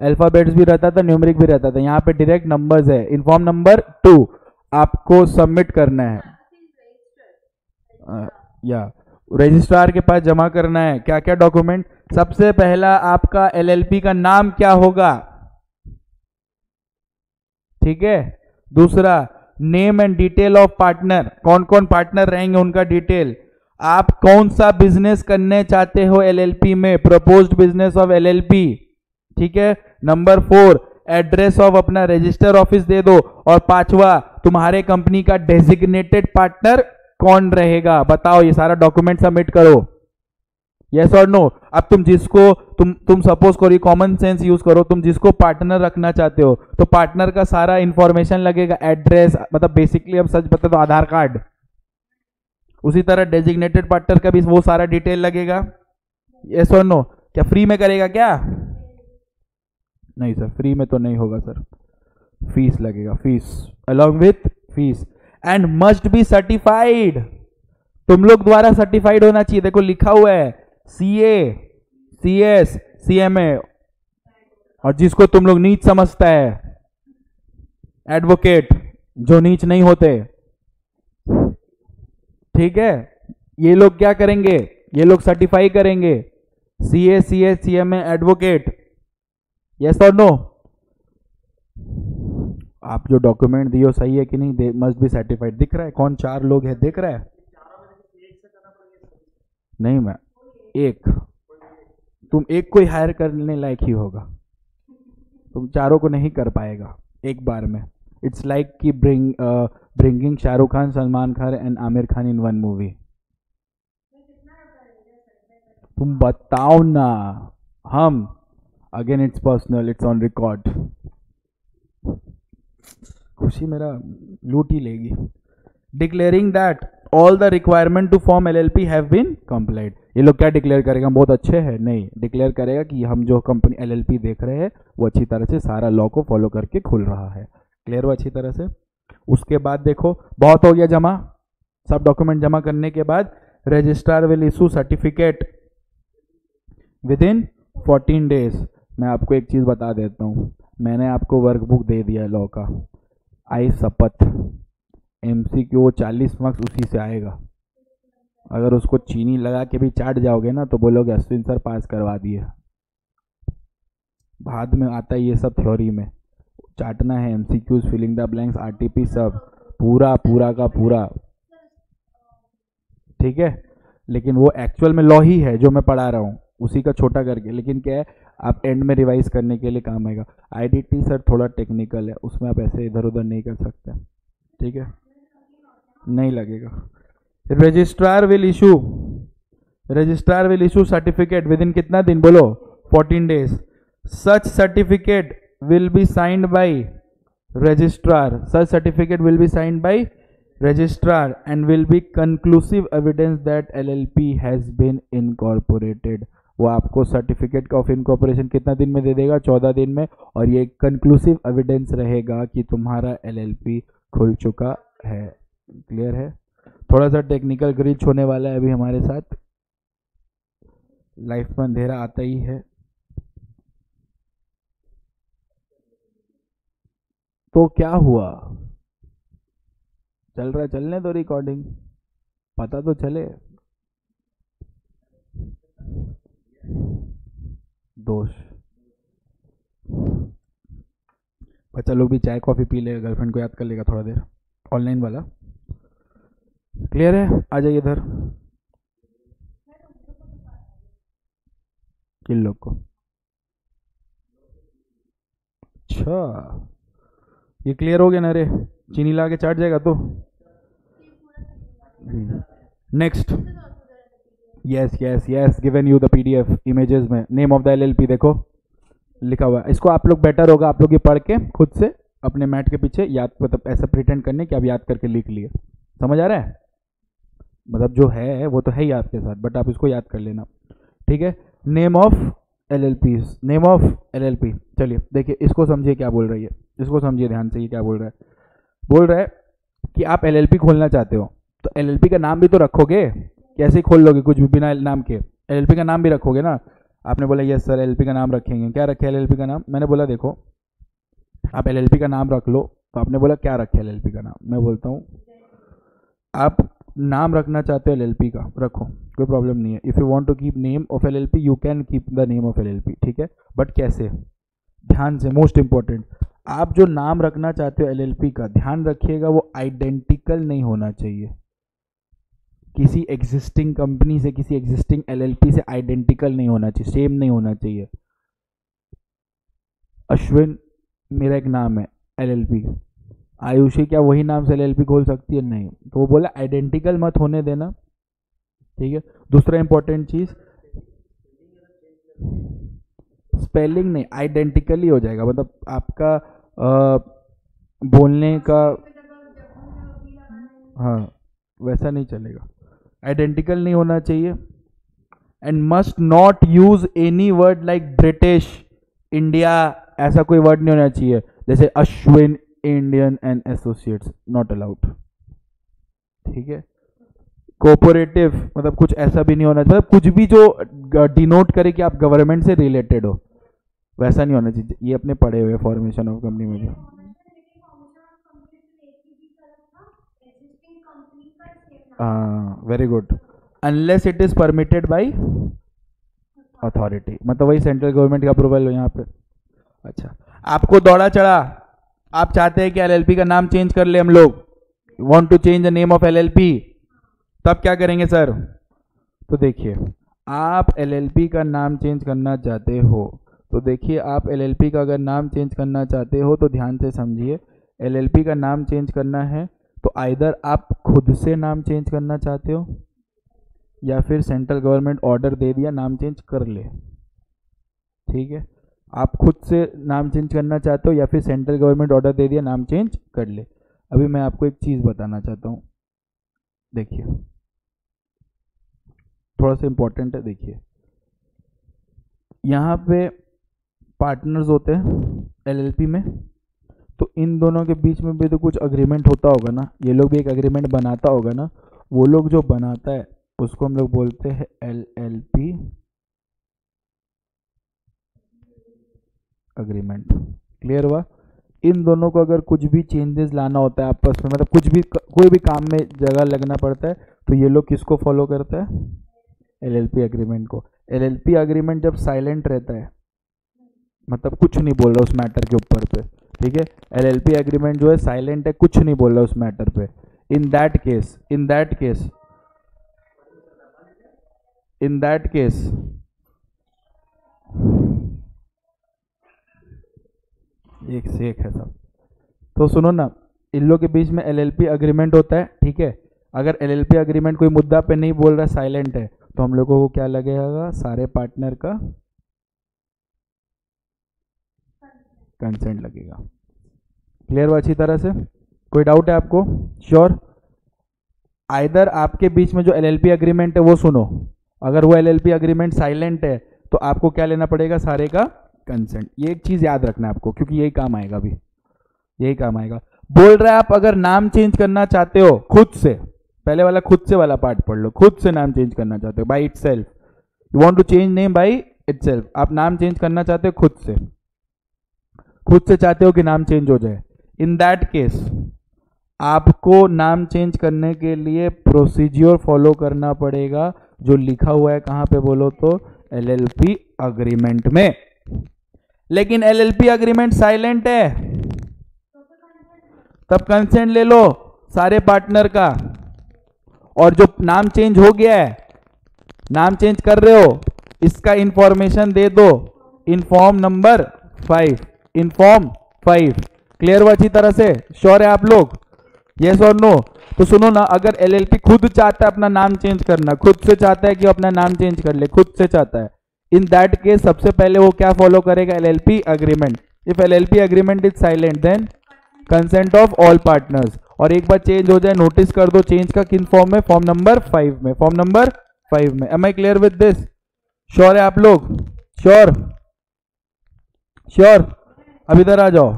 अल्फाबेट्स भी रहता था, न्यूमेरिक भी रहता था, यहाँ पे डायरेक्ट नंबर्स है। इन फॉर्म नंबर 2 आपको सबमिट करना है, या रजिस्ट्रार के पास जमा करना है। क्या क्या डॉक्यूमेंट? सबसे पहला आपका LLP का नाम क्या होगा, ठीक है। दूसरा name and detail of partner, कौन कौन पार्टनर रहेंगे उनका डिटेल। आप कौन सा बिजनेस करने चाहते हो LLP में, प्रपोज्ड बिजनेस ऑफ LLP, ठीक है। नंबर 4 एड्रेस ऑफ अपना रजिस्टर ऑफिस दे दो। और 5वां तुम्हारे कंपनी का डेजिग्नेटेड पार्टनर कौन रहेगा, बताओ। ये सारा डॉक्यूमेंट सबमिट करो, यस और नो। अब तुम जिसको तुम सपोज करो, कॉमन सेंस यूज करो, तुम जिसको पार्टनर रखना चाहते हो तो पार्टनर का सारा इंफॉर्मेशन लगेगा, एड्रेस, मतलब बेसिकली अब सच बता तो आधार कार्ड। उसी तरह डेजिग्नेटेड पार्टनर का भी वो सारा डिटेल लगेगा, यस और नो। क्या फ्री में करेगा क्या? नहीं सर, फ्री में तो नहीं होगा सर, फीस लगेगा, fees along with fees. And must be certified, तुम लोग द्वारा सर्टिफाइड होना चाहिए। देखो लिखा हुआ है CA CS CMA, और जिसको तुम लोग नीच समझता है एडवोकेट, जो नीच नहीं होते, ठीक है। ये लोग क्या करेंगे? ये लोग सर्टिफाई करेंगे CA CS CMA advocate, yes और नो। आप जो डॉक्यूमेंट दियो सही है कि नहीं, मस्ट बी सर्टिफाइड। दिख रहा है कौन 4 लोग है, दिख रहा है? नहीं मैं एक, तुम एक को ही हायर करने लायक ही होगा, तुम चारों को नहीं कर पाएगा एक बार में। इट्स लाइक कि bringing Shahrukh Khan, Salman Khan and Aamir Khan in one movie. तुम बताओ ना, हम again it's personal, it's on record. खुशी मेरा लूट ही लेगी। Declaring that all the requirement to form LLP have been complied. ये लोग क्या डिक्लेयर करेगा? बहुत अच्छे हैं? नहीं, डिक्लेयर करेगा कि हम जो कंपनी LLP देख रहे हैं वो अच्छी तरह से सारा लॉ को फॉलो करके खुल रहा है। क्लियर हुआ अच्छी तरह से? उसके बाद देखो, बहुत हो गया जमा, सब डॉक्यूमेंट जमा करने के बाद registrar will issue certificate with in 14 days. मैं आपको एक चीज बता देता हूँ, मैंने आपको वर्कबुक दे दिया है लॉ का, आई शपथ MCQ 40 मार्क्स उसी से आएगा। अगर उसको चीनी लगा के भी चाट जाओगे ना तो बोलोगे अश्विन सर पास करवा दिए। बाद में आता है ये सब थ्योरी में, चाटना है MCQs, filling the blanks, RTP, सब पूरा पूरा का पूरा, ठीक है। लेकिन वो एक्चुअल में लॉ ही है जो मैं पढ़ा रहा हूँ, उसी का छोटा करके। लेकिन क्या है, आप एंड में रिवाइज करने के लिए काम आएगा। IDT सर थोड़ा टेक्निकल है, उसमें आप ऐसे इधर उधर नहीं कर सकते, ठीक है, नहीं लगेगा। Registrar will issue certificate with in कितना दिन बोलो? 14 days. Such certificate will be signed by registrar, such certificate will be signed by registrar and will be conclusive evidence that LLP has been incorporated। वो आपको certificate of incorporation कितना दिन में दे देगा, 14 दिन में, और ये कंक्लूसिव एविडेंस रहेगा कि तुम्हारा एलएलपी खुल चुका है। क्लियर है? थोड़ा सा टेक्निकल ग्लिच होने वाला है अभी हमारे साथ, लाइफ में अंधेरा आता ही है। तो क्या हुआ, चल रहा है, चलने दो रिकॉर्डिंग, पता तो चले। दोष, बच्चा लोग भी चाय कॉफी पी लेगा, गर्लफ्रेंड को याद कर लेगा थोड़ा देर, ऑनलाइन वाला। क्लियर है? आ जाइए इधर, किन लोग को? अच्छा, ये क्लियर हो गया ना रे? चीनी ला के चाट जाएगा तो next. Yes yes yes, given you the PDF images में नेम ऑफ द एलएलपी देखो लिखा हुआ है। इसको आप लोग बेटर होगा आप लोग ये पढ़ के खुद से अपने मैट के पीछे याद, मतलब ऐसा प्रिटेंड करने कि आप याद करके लिख लिए। समझ आ रहा है? मतलब जो है वो तो है ही आपके साथ, बट आप इसको याद कर लेना। ठीक है, name of LLP, name of LLP. चलिए देखिए, इसको समझिए क्या बोल रही है, इसको समझिए ध्यान से, ये क्या बोल रहा है। बोल रहा है कि आप एलएलपी खोलना चाहते हो तो एलएलपी का नाम भी तो रखोगे, कैसे खोल लोगे कुछ भी बिना नाम के? एलएलपी का नाम भी रखोगे ना। आपने बोला यस सर एलएलपी का नाम रखेंगे। क्या रखे एलएलपी का नाम? मैंने बोला देखो आप एलएलपी का नाम रख लो। तो आपने बोला क्या रखे एलएलपी का नाम? मैं बोलता हूँ आप नाम रखना चाहते हो एलएलपी का, रखो, कोई प्रॉब्लम नहीं है। If you want to keep name of LLP you can keep the name of LLP, ठीक है, बट कैसे? ध्यान से, मोस्ट इंपॉर्टेंट, आप जो नाम रखना चाहते हो एलएलपी का, ध्यान रखिएगा वो आइडेंटिकल नहीं होना चाहिए। किसी एग्जिस्टिंग कंपनी से, किसी एग्जिस्टिंग एलएलपी से आइडेंटिकल नहीं होना चाहिए, सेम नहीं होना चाहिए। अश्विन मेरा एक नाम है एलएलपी, आयुषी क्या वही नाम से एलएलपी खोल सकती है? नहीं। तो वो बोला आइडेंटिकल मत होने देना, ठीक है। दूसरा इंपॉर्टेंट चीज, स्पेलिंग नहीं, आइडेंटिकली हो जाएगा, मतलब आपका बोलने का, हाँ वैसा नहीं चलेगा, आइडेंटिकल नहीं होना चाहिए। And must not use any word like British, India, ऐसा कोई वर्ड नहीं होना चाहिए, जैसे Ashwin Indian and associates, not allowed, ठीक है। कोऑपरेटिव मतलब कुछ ऐसा भी नहीं होना चाहिए, मतलब कुछ भी जो डिनोट करे कि आप गवर्नमेंट से रिलेटेड हो, वैसा नहीं होना चाहिए। ये अपने पढ़े हुए फॉर्मेशन ऑफ कंपनी में भी। Very good, unless it is permitted by authority, मतलब वही सेंट्रल गवर्नमेंट का अप्रूवल हो यहाँ पे। अच्छा, आपको दौड़ा चढ़ा, आप चाहते हैं कि एलएलपी का नाम चेंज कर ले हम लोग, want to change the name of LLP, तब क्या करेंगे सर? तो देखिए, आप एलएलपी का नाम चेंज करना चाहते हो, तो देखिए आप एलएलपी का अगर नाम चेंज करना चाहते हो तो ध्यान से समझिए, एलएलपी का नाम चेंज करना है तो आइदर आप खुद से नाम चेंज करना चाहते हो या फिर सेंट्रल गवर्नमेंट ऑर्डर दे दिया नाम चेंज कर ले, ठीक है। आप खुद से नाम चेंज करना चाहते हो या फिर सेंट्रल गवर्नमेंट ऑर्डर दे दिया नाम चेंज कर ले। अभी मैं आपको एक चीज़ बताना चाहता हूँ, देखिए थोड़ा सा इंपॉर्टेंट है। देखिए यहाँ पे पार्टनर्स होते हैं एलएलपी में, तो इन दोनों के बीच में भी तो कुछ अग्रीमेंट होता होगा ना, ये लोग भी एक अग्रीमेंट बनाता होगा ना। वो लोग जो बनाता है उसको हम लोग बोलते हैं एलएलपी अग्रीमेंट। क्लियर हुआ? इन दोनों को अगर कुछ भी चेंजेस लाना होता है आपस में, मतलब कुछ भी कोई भी काम में जगह लगना पड़ता है, तो ये लोग किसको फॉलो करता है? एलएलपी अग्रीमेंट को। एलएलपी अग्रीमेंट जब साइलेंट रहता है, मतलब कुछ नहीं बोल रहा उस मैटर के ऊपर पे, ठीक है, एलएलपी एग्रीमेंट जो है साइलेंट है, कुछ नहीं बोल रहा उस मैटर पे, इन दैट केस एक से एक है सब। तो सुनो ना, इन लोग के बीच में एलएलपी अग्रीमेंट होता है, ठीक है। अगर एलएलपी अग्रीमेंट कोई मुद्दा पे नहीं बोल रहा, साइलेंट है, तो हम लोगों को क्या लगेगा? सारे पार्टनर का कंसेंट लगेगा। क्लियर हुआ अच्छी तरह से? कोई डाउट है आपको? श्योर? आइदर आपके बीच में जो एलएलपी अग्रीमेंट है वो सुनो, अगर वो एलएलपी अग्रीमेंट साइलेंट है तो आपको क्या लेना पड़ेगा, सारे का कंसेंट। ये एक चीज याद रखना है आपको, क्योंकि यही काम आएगा अभी, यही काम आएगा। बोल रहा है आप अगर नाम चेंज करना चाहते हो खुद से, पहले वाला खुद से वाला पार्ट पढ़ लो, खुद से नाम चेंज करना चाहते हो by itself, you want to change name by itself, आप नाम चेंज करना चाहते हो खुद से चाहते हो कि नाम चेंज हो जाए, इन दैट केस आपको नाम चेंज करने के लिए प्रोसीजर फॉलो करना पड़ेगा जो लिखा हुआ है कहां पे बोलो तो एलएलपी अग्रीमेंट में। लेकिन एलएलपी अग्रीमेंट साइलेंट है, तब कंसेंट ले लो सारे पार्टनर का, और जो नाम चेंज हो गया है, नाम चेंज कर रहे हो, इसका इंफॉर्मेशन दे दो इन form number 5, in form 5। Clear हुआ अच्छी तरह से? श्योर है आप लोग? यस और नो? तो सुनो ना, अगर एलएलपी खुद चाहता है अपना नाम चेंज करना, खुद से चाहता है कि अपना नाम चेंज कर ले, खुद से चाहता है, इन दैट केस सबसे पहले वो क्या फॉलो करेगा, LLP agreement. If LLP agreement is silent then consent of all partners. और एक बार चेंज हो जाए नोटिस कर दो चेंज का, किन फॉर्म में, फॉर्म नंबर 5 में, फॉर्म नंबर 5 में। Am I clear with this? Sure है आप लोग? श्योर? श्योर? अब इधर आ जाओ,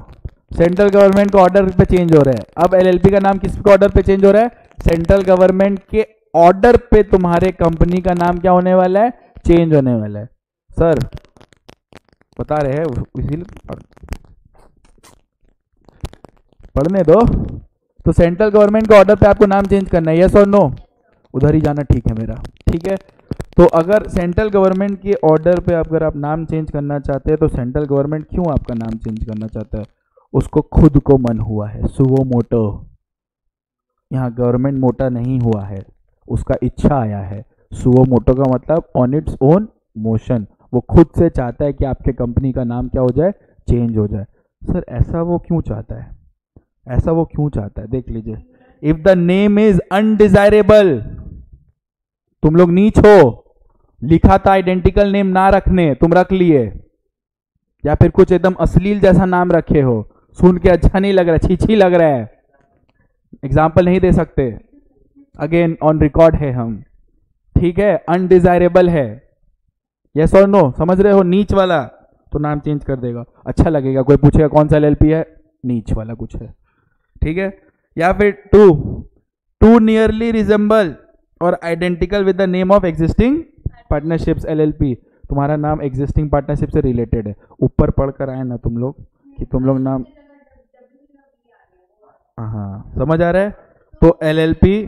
सेंट्रल गवर्नमेंट का ऑर्डर पे चेंज हो रहा है। अब एलएलपी का नाम किसके ऑर्डर पे चेंज हो रहा है? सेंट्रल गवर्नमेंट के ऑर्डर पे तुम्हारे कंपनी का नाम क्या होने वाला है, चेंज होने वाला है। सर बता रहे हैं, इसीलिए पढ़ने दो। तो सेंट्रल गवर्नमेंट के ऑर्डर पे आपको नाम चेंज करना है, यस और नो? उधर ही जाना ठीक है मेरा, ठीक है। तो अगर सेंट्रल गवर्नमेंट के ऑर्डर पे अगर आप नाम चेंज करना चाहते हैं तो सेंट्रल गवर्नमेंट क्यों आपका नाम चेंज करना चाहता है? उसको खुद को मन हुआ है, सुवो मोटो। यहाँ गवर्नमेंट मोटा नहीं हुआ है, उसका इच्छा आया है। सुवो मोटो का मतलब ऑन इट्स ओन मोशन, वो खुद से चाहता है कि आपके कंपनी का नाम क्या हो जाए, चेंज हो जाए। सर ऐसा वो क्यों चाहता है, ऐसा वो क्यों चाहता है? देख लीजिए, if the name is undesirable, तुम लोग नीच हो, लिखा था आइडेंटिकल नेम ना रखने, तुम रख लिए, या फिर कुछ एकदम अश्लील जैसा नाम रखे हो, सुन के अच्छा नहीं लग रहा, छी लग रहा है, एग्जाम्पल नहीं दे सकते, अगेन ऑन रिकॉर्ड है हम, ठीक है, अनडिजायरेबल है, यस और नो? समझ रहे हो? नीच वाला तो नाम चेंज कर देगा, अच्छा लगेगा, कोई पूछेगा कौन सा एलएलपी है, नीच वाला कुछ है, ठीक है। या फिर टू नियरली रिजेंबल और identical with the name of existing partnerships LLP, तुम्हारा नाम एग्जिस्टिंग पार्टनरशिप से रिलेटेड है। ऊपर पढ़कर आए ना तुम लोग कि तुम लोग नाम, हाँ समझ आ रहा है? तो एलएलपी,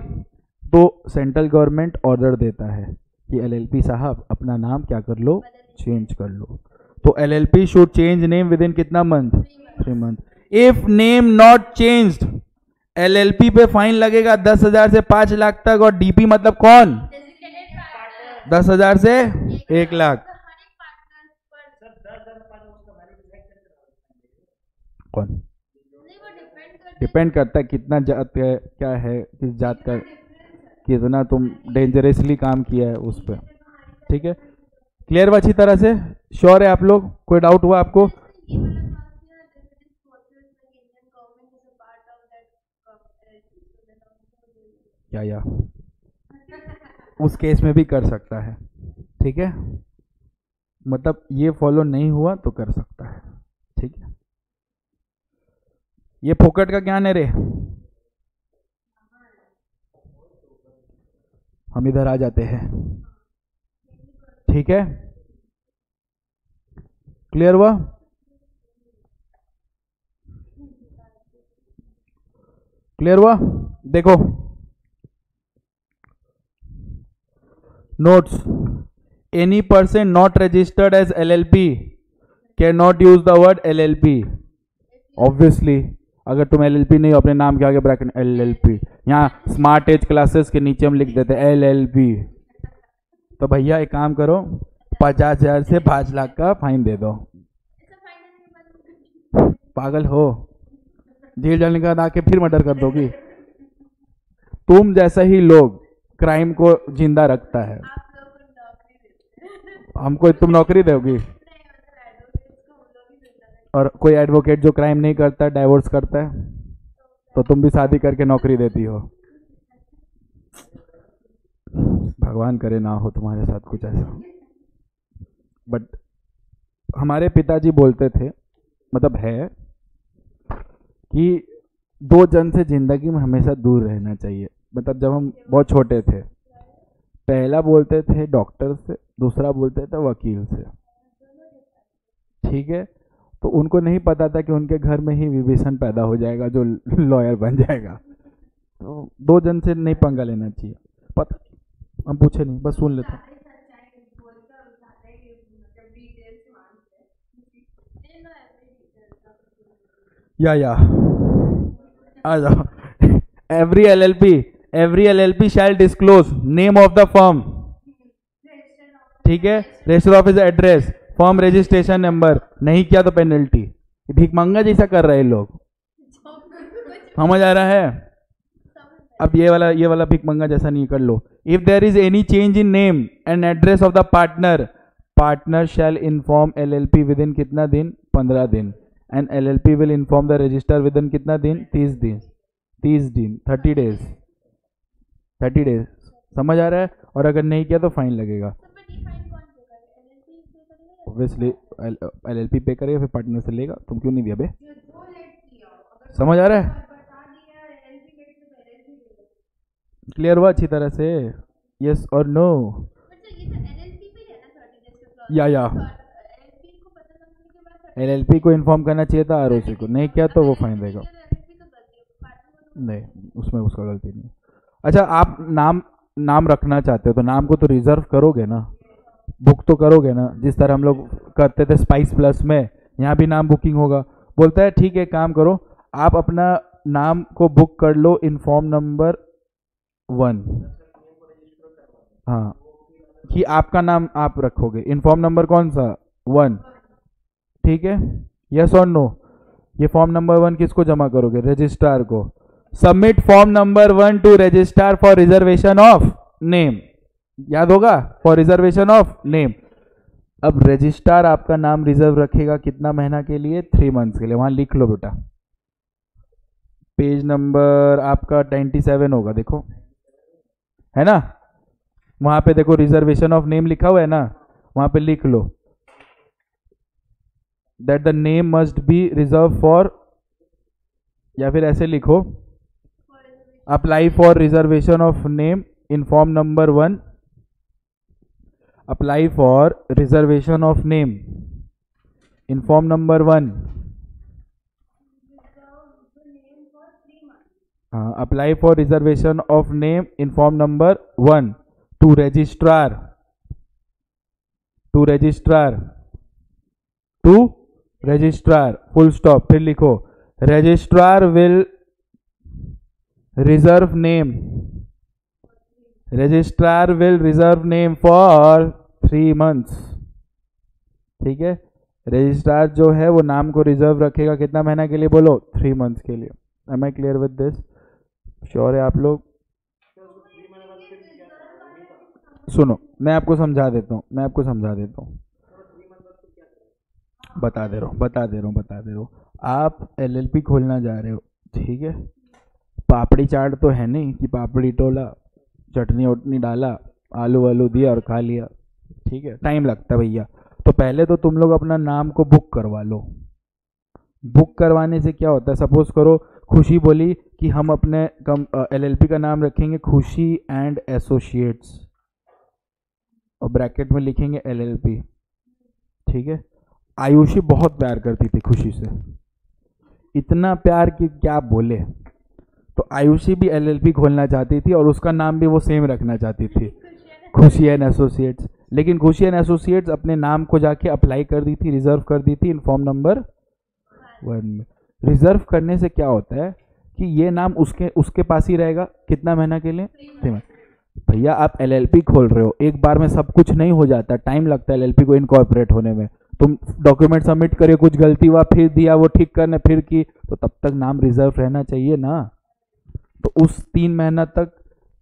तो सेंट्रल गवर्नमेंट ऑर्डर देता है कि एलएलपी साहब अपना नाम क्या कर लो, चेंज कर लो। तो LLP should change name within कितना month, 3 month. If name not changed, LLP पे फाइन लगेगा 10,000 से 5 लाख तक, और डीपी मतलब कौन, 10,000 से 1 लाख। कौन? डिपेंड करता है कितना जात है, क्या है, किस जात का, कितना तुम डेंजरसली काम किया है उस पर, ठीक है। क्लियर हुआ अच्छी तरह से? श्योर है आप लोग? कोई डाउट हुआ आपको? या उस केस में भी कर सकता है, ठीक है, मतलब ये फॉलो नहीं हुआ तो कर सकता है, ठीक है। ये फोकट का ज्ञान है रे। हम इधर आ जाते हैं, ठीक है, क्लियर हुआ? क्लियर हुआ? देखो notes, any person not registered as LLP can not use the word LLP. Obviously अगर तुम एलएलपी नहीं हो, अपने नाम के आगे ब्रैकेट एलएलपी, यहाँ स्मार्ट एज क्लासेस के नीचे हम लिख देते एलएलपी, तो भैया एक काम करो, 50,000 से 5 लाख का फाइन दे दो। पागल हो? जेल जाने के बाद आके फिर मर्डर कर दोगी? तुम जैसा ही लोग क्राइम को जिंदा रखता है, हमको तुम नौकरी दोगी? और कोई एडवोकेट जो क्राइम नहीं करता, डाइवोर्स करता है, तो तुम भी शादी करके नौकरी देती हो। भगवान करे ना हो तुम्हारे साथ कुछ ऐसा, बट हमारे पिताजी बोलते थे, मतलब है कि 2 जन से जिंदगी में हमेशा दूर रहना चाहिए। मतलब जब हम बहुत छोटे थे, पहला बोलते थे डॉक्टर से, दूसरा बोलते थे वकील से, ठीक है। तो उनको नहीं पता था कि उनके घर में ही विभीषण पैदा हो जाएगा जो लॉयर बन जाएगा। तो 2 जन से नहीं पंगा लेना चाहिए। पता हम पूछे नहीं, बस सुन लेते। या आ जाओ। Every LLP shall disclose name of the firm, ठीक है, register office address, firm registration number. नहीं किया तो पेनल्टी। भिखमंगा जैसा कर रहे हैं लोग, समझ आ रहा है? अब ये वाला भिखमंगा जैसा नहीं कर लो। If there is any change in name and address of the partner shall inform LLP within कितना दिन? 15 दिन। And LLP will inform the register within कितना दिन? 30 दिन। 30 डेज। समझ आ रहा है? और अगर नहीं किया तो फाइन लगेगा। ऑब्वियसली LLP पे करेगा, फिर पार्टनर से लेगा। तुम क्यों नहीं दिया बे? समझ आ रहा है? क्लियर हुआ अच्छी तरह से? यस और नो? या LLP को इन्फॉर्म करना चाहिए था, ROC को। नहीं किया तो वो फाइन देगा। नहीं, उसमें उसका गलती नहीं। अच्छा, आप नाम रखना चाहते हो तो नाम को तो रिजर्व करोगे ना, बुक तो करोगे ना, जिस तरह हम लोग करते थे स्पाइस प्लस में। यहाँ भी नाम बुकिंग होगा। बोलता है ठीक है, काम करो, आप अपना नाम को बुक कर लो इन फॉर्म नंबर 1। हाँ, कि आपका नाम आप रखोगे इन फॉर्म नंबर कौन सा? 1, ठीक है। यस और नो? ये फॉर्म नंबर 1 किसको जमा करोगे? रजिस्ट्रार को। Submit form number 1 to registrar for reservation of name. याद होगा? For reservation of name. अब रजिस्ट्रार आपका नाम रिजर्व रखेगा कितना महीना के लिए? 3 मंथ्स के लिए। वहां लिख लो बेटा, पेज नंबर आपका 97 होगा, देखो है ना, वहां पे देखो रिजर्वेशन ऑफ नेम लिखा हुआ है ना, वहां पे लिख लो that the name must be reserve for, या फिर ऐसे लिखो apply for reservation of name in form number 1। Apply for reservation of name in form number 1। हाँ, apply for reservation of name in form number 1 to registrar full stop. फिर लिखो registrar will reserve name for 3 months, ठीक है। Registrar जो है वो नाम को रिजर्व रखेगा कितना महीना के लिए? बोलो 3 मंथ्स के लिए। Am I clear with this? Sure है आप लोग? सुनो, मैं आपको समझा देता हूँ, बता दे रहा हूँ। आप LLP खोलना जा रहे हो, ठीक है। पापड़ी चाट तो है नहीं कि पापड़ी टोला, चटनी वटनी डाला, आलू वालू दिया और खा लिया, ठीक है। टाइम लगता है भैया। तो पहले तो तुम लोग अपना नाम को बुक करवा लो। बुक करवाने से क्या होता है? सपोज करो खुशी बोली कि हम अपने LLP का नाम रखेंगे खुशी एंड एसोसिएट्स, और ब्रैकेट में लिखेंगे LLP, ठीक है। आयुषी बहुत प्यार करती थी खुशी से, इतना प्यार कि क्या बोले। तो आयुषी भी LLP खोलना चाहती थी और उसका नाम भी वो सेम रखना चाहती थी, खुशी एंड एसोसिएट्स। लेकिन खुशी एंड एसोसिएट्स अपने नाम को जाके अप्लाई कर दी थी, रिजर्व कर दी थी इन फॉर्म नंबर 1 में। रिजर्व करने से क्या होता है कि ये नाम उसके पास ही रहेगा कितना महीना के लिए? 3 महीने। भैया आप LLP खोल रहे हो, एक बार में सब कुछ नहीं हो जाता, टाइम लगता है LLP को इनकॉर्पोरेट होने में। तुम डॉक्यूमेंट सबमिट करिए, कुछ गलती हुआ, फिर दिया, वो ठीक करने फिर की, तो तब तक नाम रिजर्व रहना चाहिए ना। तो उस 3 महीना तक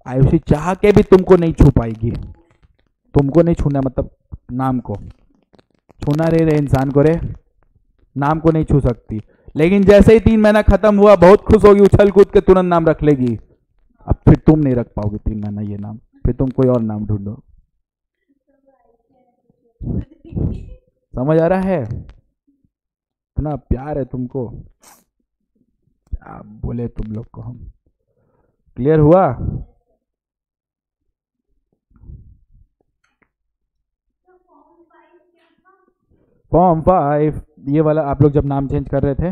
आयुषी चाह के भी तुमको नहीं छू पाएगी। तुमको नहीं छूना, मतलब नाम को छूना रे इंसान को, रे नाम को नहीं छू सकती। लेकिन जैसे ही 3 महीना खत्म हुआ, बहुत खुश होगी, उछल कूद के तुरंत नाम रख लेगी। अब फिर तुम नहीं रख पाओगे 3 महीना ये नाम, फिर तुम कोई और नाम ढूंढो। समझ आ रहा है? इतना प्यार है तुमको, क्या बोले तुम लोग को हम। क्लियर हुआ? फॉर्म 5 ये वाला आप लोग जब नाम चेंज कर रहे थे,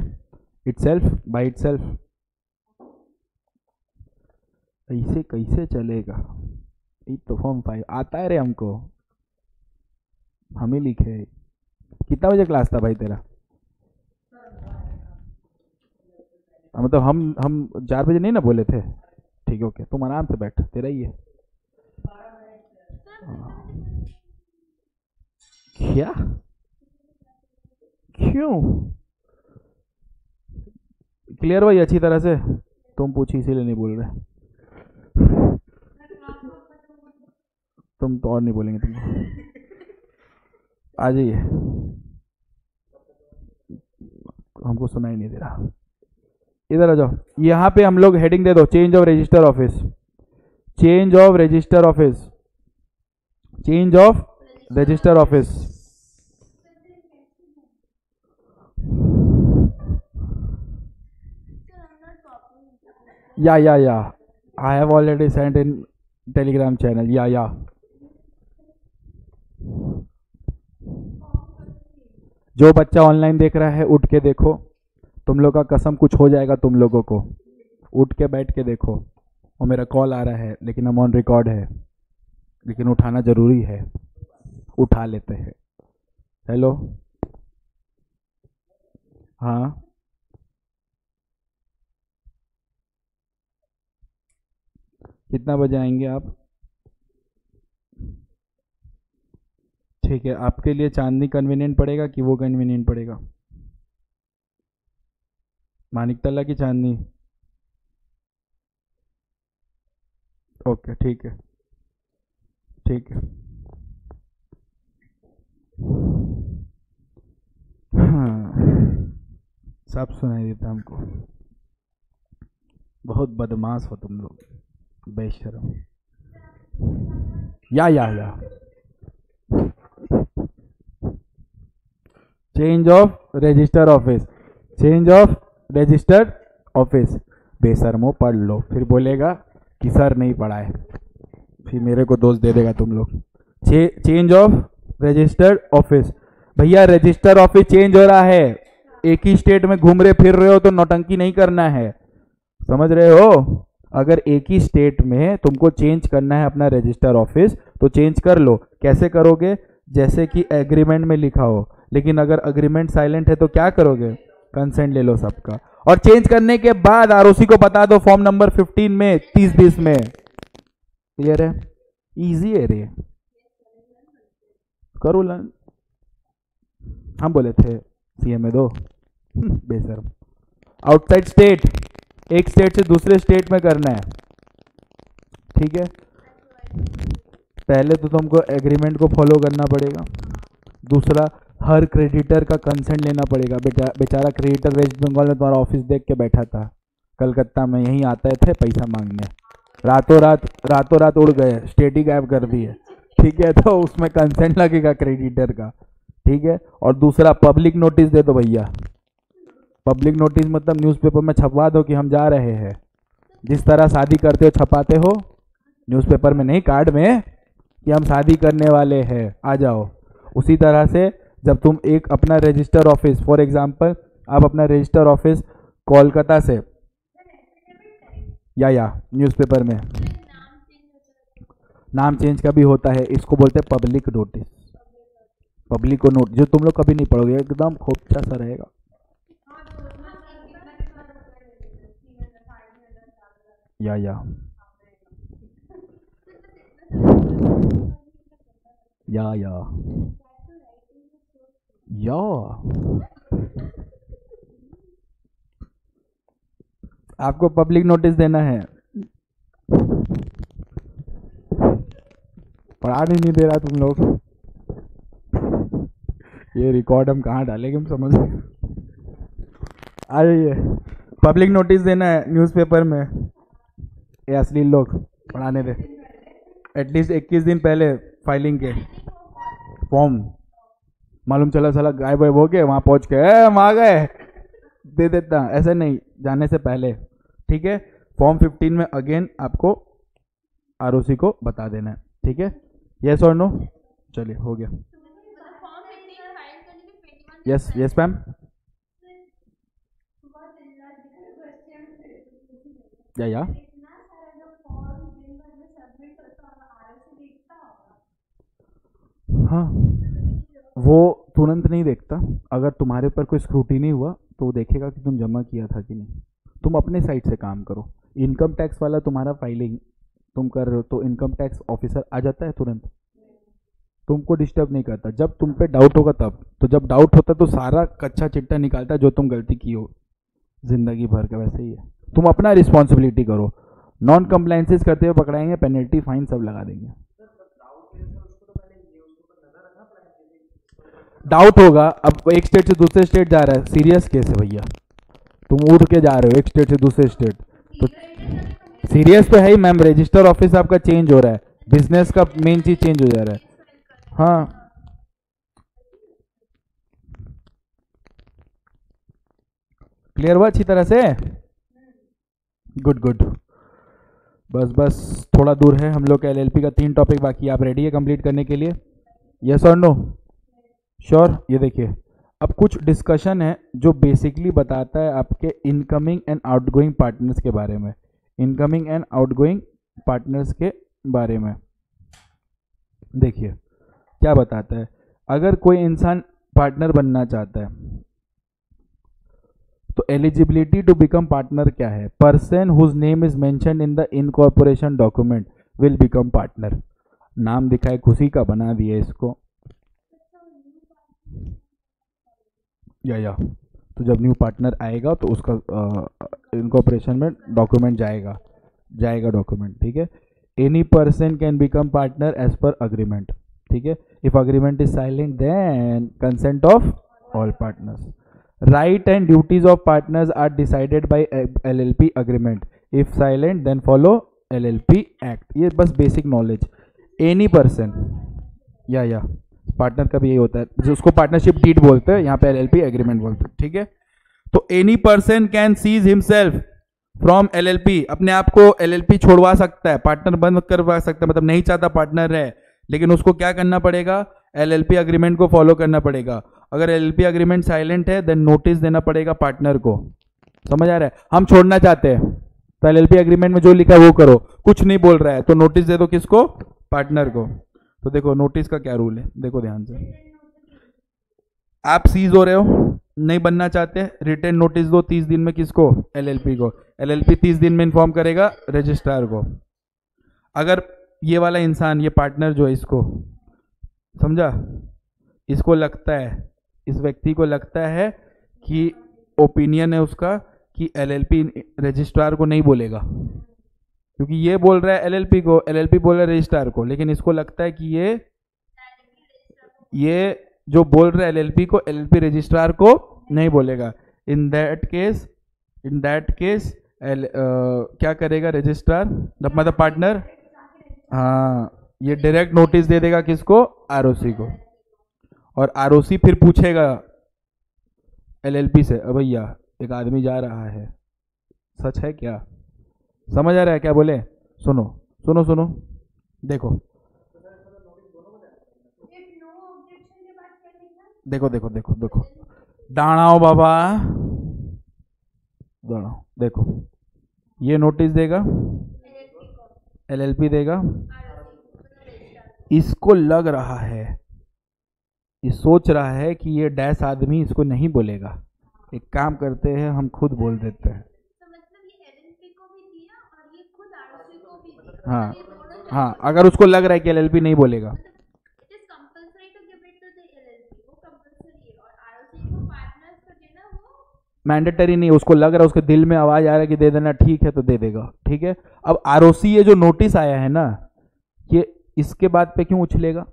इटसेल्फ बाय इटसेल्फ। ऐसे कैसे चलेगा? ये तो फॉर्म 5 आता है रे हमको, हम ही लिखे। कितना बजे क्लास था भाई तेरा? मतलब हम 4 बजे नहीं ना बोले थे? ठीक है, ओके, तुम आराम से बैठ, तेरा ही है। क्या? क्यों? क्लियर भाई अच्छी तरह से? तुम पूछी इसीलिए नहीं बोल रहे। तुम तो और नहीं बोलेंगे तुमको। आ जाइए, हमको सुनाई नहीं दे रहा। इधर आ जाओ। यहाँ पे हम लोग हेडिंग दे दो, change of register office, change of register office, change of register office. या I have already sent in Telegram channel. या जो बच्चा ऑनलाइन देख रहा है उठ के देखो, तुम लोग का कसम कुछ हो जाएगा तुम लोगों को। उठ के बैठ के देखो। और मेरा कॉल आ रहा है लेकिन हम ऑन रिकॉर्ड है, लेकिन उठाना जरूरी है, उठा लेते हैं। हेलो, हाँ कितना बजे आएंगे आप? ठीक है, आपके लिए चांदनी कन्वीनियंट पड़ेगा कि वो कन्वीनियंट पड़ेगा? मानिकतला की चांदनी? ओके ठीक है, ठीक है। हाँ, सब सुनाई देता हमको। बहुत बदमाश हो तुम लोग, बेशरम। या change of register office, change of registered office. बेशर्मो पढ़ लो, फिर बोलेगा कि सर नहीं पढ़ा है, फिर मेरे को दोष दे देगा तुम लोग। Change of registered office. भैया रजिस्टर ऑफिस चेंज हो रहा है, एक ही स्टेट में घूम रहे फिर रहे हो तो नौटंकी नहीं करना है, समझ रहे हो? अगर एक ही स्टेट में तुमको चेंज करना है अपना रजिस्टर ऑफिस तो चेंज कर लो। कैसे करोगे? जैसे कि एग्रीमेंट में लिखा हो, लेकिन अगर एग्रीमेंट साइलेंट है तो क्या करोगे? कंसेंट ले लो सबका, और चेंज करने के बाद आरओसी को बता दो फॉर्म नंबर 15 में 30-20 में। क्लियर है? इजी है रे, करो लर्न। हम बोले थे सीएमए दो, बेशर्म। आउटसाइड स्टेट, एक स्टेट से दूसरे स्टेट में करना है, ठीक है? पहले तो तुमको एग्रीमेंट को फॉलो करना पड़ेगा, दूसरा हर क्रेडिटर का कंसेंट लेना पड़ेगा। बेचारा क्रेडिटर वेस्ट बंगाल में तुम्हारा ऑफिस देख के बैठा था, कलकत्ता में यहीं आते थे पैसा मांगने, रातों रात उड़ गए, स्टेट ही गायब कर दिए, ठीक है? तो उसमें कंसेंट लगेगा क्रेडिटर का, ठीक है? और दूसरा पब्लिक नोटिस दे दो भैया। पब्लिक नोटिस मतलब न्यूज़पेपर में छपवा दो कि हम जा रहे हैं, जिस तरह शादी करते हो छपाते हो न्यूज़पेपर में, नहीं कार्ड में, कि हम शादी करने वाले हैं आ जाओ। उसी तरह से जब तुम एक अपना रजिस्टर ऑफिस, फॉर एग्जांपल आप अपना रजिस्टर ऑफिस कोलकाता से, या न्यूज़पेपर में नाम चेंज का भी होता है, इसको बोलते हैं पब्लिक नोटिस। पब्लिक को नोट, जो तुम लोग कभी नहीं पढ़ोगे, एकदम खोपचा सा रहेगा। या आपको पब्लिक नोटिस देना है, पढ़ा नहीं दे रहा तुम लोग। ये रिकॉर्ड हम कहाँ डालेंगे, हम समझ आ जाइए। पब्लिक नोटिस देना है न्यूज़पेपर में, ये असली लोग पढ़ाने दे। एटलीस्ट 21 दिन पहले फाइलिंग के फॉर्म मालूम चला साला गायब हो गए, वहां पहुंच के वहां गए दे देता, ऐसा नहीं, जाने से पहले। ठीक है, फॉर्म 15 में अगेन आपको आरओसी को बता देना है। ठीक है, यस और नो? चलिए हो गया। Yes yes ma'am. या हाँ, वो तुरंत नहीं देखता। अगर तुम्हारे ऊपर कोई स्क्रूटिनी हुआ तो वो देखेगा कि तुम जमा किया था कि नहीं। तुम अपने साइड से काम करो। इनकम टैक्स वाला तुम्हारा फाइलिंग तुम कर रहे हो तो इनकम टैक्स ऑफिसर आ जाता है तुरंत, तुमको डिस्टर्ब नहीं करता। जब तुम पे डाउट होगा तब, तो जब डाउट होता है तो सारा कच्चा चिट्टा निकालता है जो तुम गलती की हो जिंदगी भर का। वैसे ही है, तुम अपना रिस्पॉन्सिबिलिटी करो। नॉन कंप्लायंसेस करते हुए पकड़ाएंगे, पेनल्टी फाइन सब लगा देंगे। डाउट होगा, अब एक स्टेट से दूसरे स्टेट जा रहा है, सीरियस केस है भैया, तुम उड़ के जा रहे हो एक स्टेट से दूसरे स्टेट, तो सीरियस तो है ही मैम। रजिस्टर ऑफिस आपका चेंज हो रहा है, बिजनेस का मेन चीज चेंज हो जा रहा है। हाँ क्लियर हुआ अच्छी तरह से? Good good. बस बस थोड़ा दूर है हम लोग का एलएलपी का 3 टॉपिक बाकी। आप रेडी है कंप्लीट करने के लिए? यस और नो? श्योर। ये देखिए, अब कुछ डिस्कशन है जो बेसिकली बताता है आपके इनकमिंग एंड आउटगोइंग पार्टनर्स के बारे में। इनकमिंग एंड आउटगोइंग पार्टनर्स के बारे में देखिए क्या बताता है। अगर कोई इंसान पार्टनर बनना चाहता है तो एलिजिबिलिटी टू बिकम पार्टनर क्या है? Person whose name is mentioned in the incorporation document will become partner. नाम दिखाए खुशी का, बना दिए इसको या तो जब न्यू पार्टनर आएगा तो उसका इनकॉर्पोरेशन में डॉक्यूमेंट जाएगा डॉक्यूमेंट। ठीक है, any person can become partner as per agreement. ठीक है, if agreement is silent then consent of all partners. Right and duties of partners are decided by LLP agreement. If silent then follow LLP act. ये बस basic knowledge. Any person या partner का भी यही होता है, जिसको पार्टनरशिप डीड बोलते हैं, यहाँ पे एलएलपी एग्रीमेंट बोलते हैं। ठीक है, तो any person can sees himself from LLP. अपने आप को एलएलपी छोड़वा सकता है, पार्टनर बंद करवा सकता है, मतलब नहीं चाहता पार्टनर है, लेकिन उसको क्या करना पड़ेगा? एलएलपी अग्रीमेंट को फॉलो करना पड़ेगा। अगर एलएलपी अग्रीमेंट साइलेंट है देन नोटिस देना पड़ेगा पार्टनर को। समझ आ रहा है? हम छोड़ना चाहते हैं तो एलएलपी अग्रीमेंट में जो लिखा है वो करो, कुछ नहीं बोल रहा है तो नोटिस दे दो किसको? पार्टनर को। तो देखो नोटिस का क्या रूल है, देखो ध्यान से। आप सीज हो रहे हो, नहीं बनना चाहते, रिटर्न नोटिस दो 30 दिन में किसको? एलएलपी को। एलएलपी 30 दिन में इन्फॉर्म करेगा रजिस्ट्रार को। अगर ये वाला इंसान, ये पार्टनर जो है, इसको समझा, इसको लगता है, इस व्यक्ति को लगता है कि ओपिनियन है उसका कि एलएलपी रजिस्ट्रार को नहीं बोलेगा, क्योंकि ये बोल रहा है एलएलपी को, एलएलपी बोल रहा है रजिस्ट्रार को, लेकिन इसको लगता है कि ये जो बोल रहा है एलएलपी को, एलएलपी रजिस्ट्रार को नहीं बोलेगा। इन दैट केस क्या करेगा रजिस्ट्रार, मतलब पार्टनर? हाँ, ये डायरेक्ट नोटिस दे देगा किसको? आरओसी को। और आरओसी फिर पूछेगा एलएलपी से, भैया एक आदमी जा रहा है, सच है क्या? समझ आ रहा है क्या बोले? सुनो सुनो सुनो, देखो देखो देखो देखो देखो, डाणाओ बाबा, डाणाओ, देखो ये नोटिस देगा, एलएलपी देगा, इसको लग रहा है, ये सोच रहा है कि ये डैश आदमी इसको नहीं बोलेगा, एक काम करते हैं हम खुद बोल देते हैं। हाँ हाँ, अगर उसको लग रहा है कि एलएलपी नहीं बोलेगा, मैंडेटरी नहीं, उसको लग रहा है, उसके दिल में आवाज आ रहा है कि दे देना, ठीक है तो दे देगा। ठीक है, अब आरओसी ये जो नोटिस आया है ना, ये इसके बाद पे क्यों उछलेगा?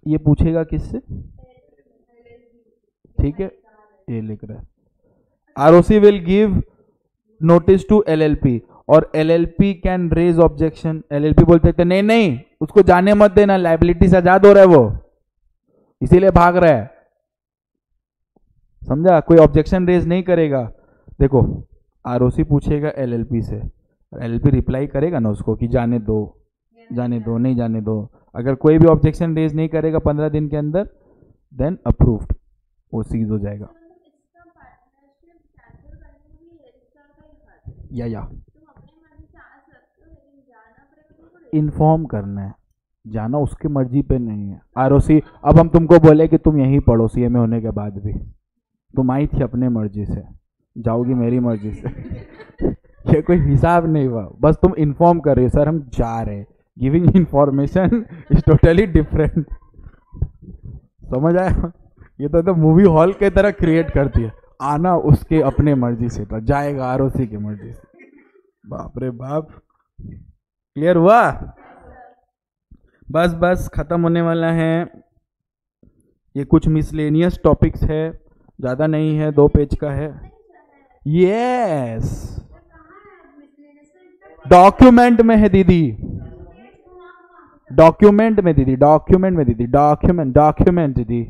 ये पूछेगा किससे? ठीक है, ये लिख रहा है ROC will give notice to LLP और LLP can raise objection. LLP बोलते थे नहीं नहीं उसको जाने मत देना, लाइबिलिटी से आजाद हो रहा है वो, इसीलिए भाग रहा है, समझा? कोई ऑब्जेक्शन रेज नहीं करेगा। देखो आरओसी पूछेगा एलएलपी से, एलएलपी रिप्लाई करेगा ना उसको कि जाने दो, जाने दो, नहीं जाने दो। अगर कोई भी ऑब्जेक्शन रेज नहीं करेगा 15 दिन के अंदर, देन अप्रूव्ड, वो सीज हो जाएगा। या इन्फॉर्म करना है, जाना उसकी मर्जी पे नहीं है। आरओसी अब हम तुमको बोले कि तुम यहीं पढ़ो सीएमए होने के बाद भी, तुम आई थी अपने मर्जी से, जाओगी मेरी मर्जी से ये कोई हिसाब नहीं हुआ, बस तुम इन्फॉर्म कर रहे हो सर हम जा रहे हैं। Giving information is totally different, समझ आया? ये तो मूवी हॉल के तरह क्रिएट करती है, आना उसके अपने मर्जी से था, जाएगा आरओसी की मर्जी से। बाप रे बाप, क्लियर हुआ? बस बस खत्म होने वाला है। ये कुछ मिसलेनियस टॉपिक्स है, ज़्यादा नहीं है, 2 पेज का है। यस डॉक्यूमेंट में है दीदी, डॉक्यूमेंट में दीदी, डॉक्यूमेंट में दीदी, डॉक्यूमेंट दीदी,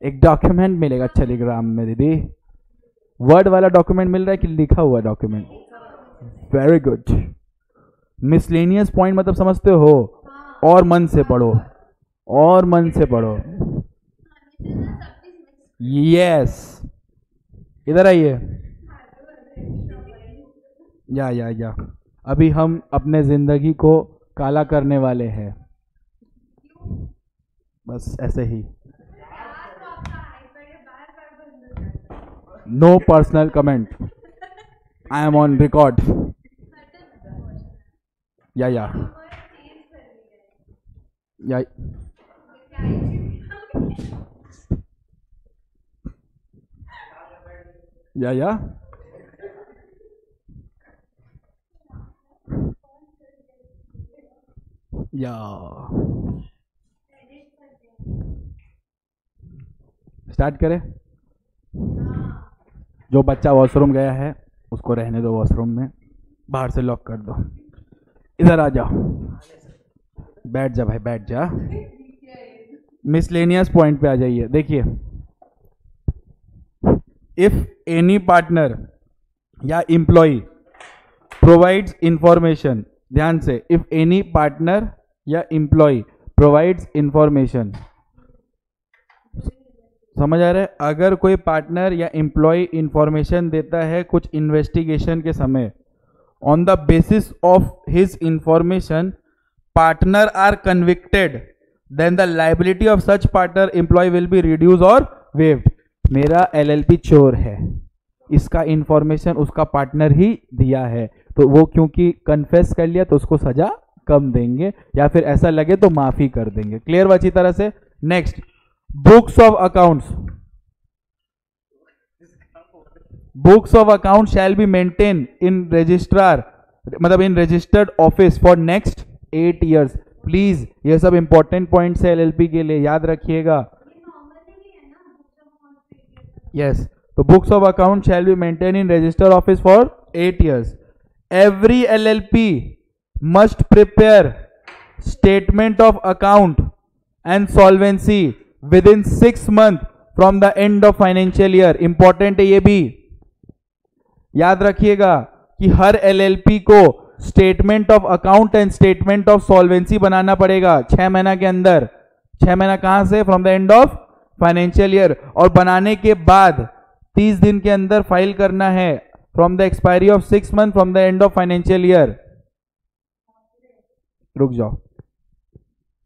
एक डॉक्यूमेंट मिलेगा टेलीग्राम में दीदी। वर्ड वाला डॉक्यूमेंट मिल रहा है कि लिखा हुआ document? Very good. Miscellaneous point मतलब समझते हो? और मन से पढ़ो, और मन से पढ़ो। यस इधर आइए। या अभी हम अपने जिंदगी को काला करने वाले हैं, बस ऐसे ही। No personal comment, I am on record. या या स्टार्ट करें? जो बच्चा वॉशरूम गया है उसको रहने दो वॉशरूम में, बाहर से लॉक कर दो। इधर आ जाओ, बैठ जा भाई, बैठ जा। मिसलेनियस पॉइंट पे आ जाइए। देखिए, इफ एनी पार्टनर या एम्प्लॉय प्रोवाइड्स इंफॉर्मेशन, ध्यान से, इफ एनी पार्टनर या एम्प्लॉय प्रोवाइड्स इंफॉर्मेशन, समझ आ रहा है? अगर कोई पार्टनर या एम्प्लॉय इंफॉर्मेशन देता है कुछ इन्वेस्टिगेशन के समय, on the basis of his information partner are convicted, then the liability of such partner employ will be reduce और वेव्ड। मेरा एलएलपी चोर है, इसका इंफॉर्मेशन उसका पार्टनर ही दिया है, तो वो क्योंकि कन्फेस कर लिया तो उसको सजा कम देंगे, या फिर ऐसा लगे तो माफी कर देंगे। क्लियर अच्छी तरह से? Next, books of accounts, books of account shall be maintain in registrar, मतलब in registered office for next 8 years। Please ये सब इंपॉर्टेंट पॉइंट्स है एलएलपी के लिए, याद रखिएगा। यस, तो books of account shall be maintain in registered office for 8 years। Every LLP must prepare statement of account and solvency within 6 months from the end of financial year. Important है ये भी, याद रखिएगा कि हर LLP को statement of account and statement of solvency बनाना पड़ेगा 6 महीना के अंदर। 6 महीना कहां से? From the end of financial year. और बनाने के बाद 30 दिन के अंदर फाइल करना है, from the expiry of 6 months from the end of financial year. रुक जाओ,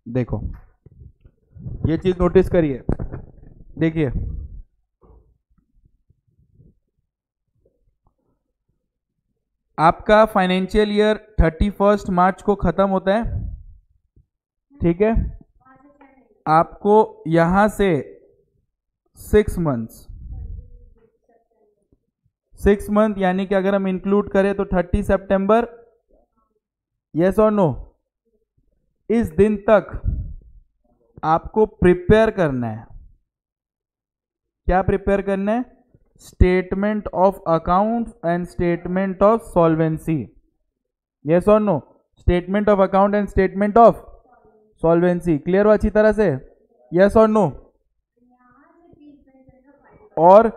देखो ये चीज नोटिस करिए। देखिए, आपका फाइनेंशियल ईयर 31 मार्च को खत्म होता है, ठीक है? आपको यहां से 6 months, 6 month यानी कि अगर हम इंक्लूड करें तो 30 सितंबर, यस और नो, इस दिन तक आपको प्रिपेयर करना है। क्या प्रिपेयर करना है? Statement of account and statement of solvency. Yes और no? Statement of account and statement of solvency, clear हो अच्छी तरह से? यस और नो? और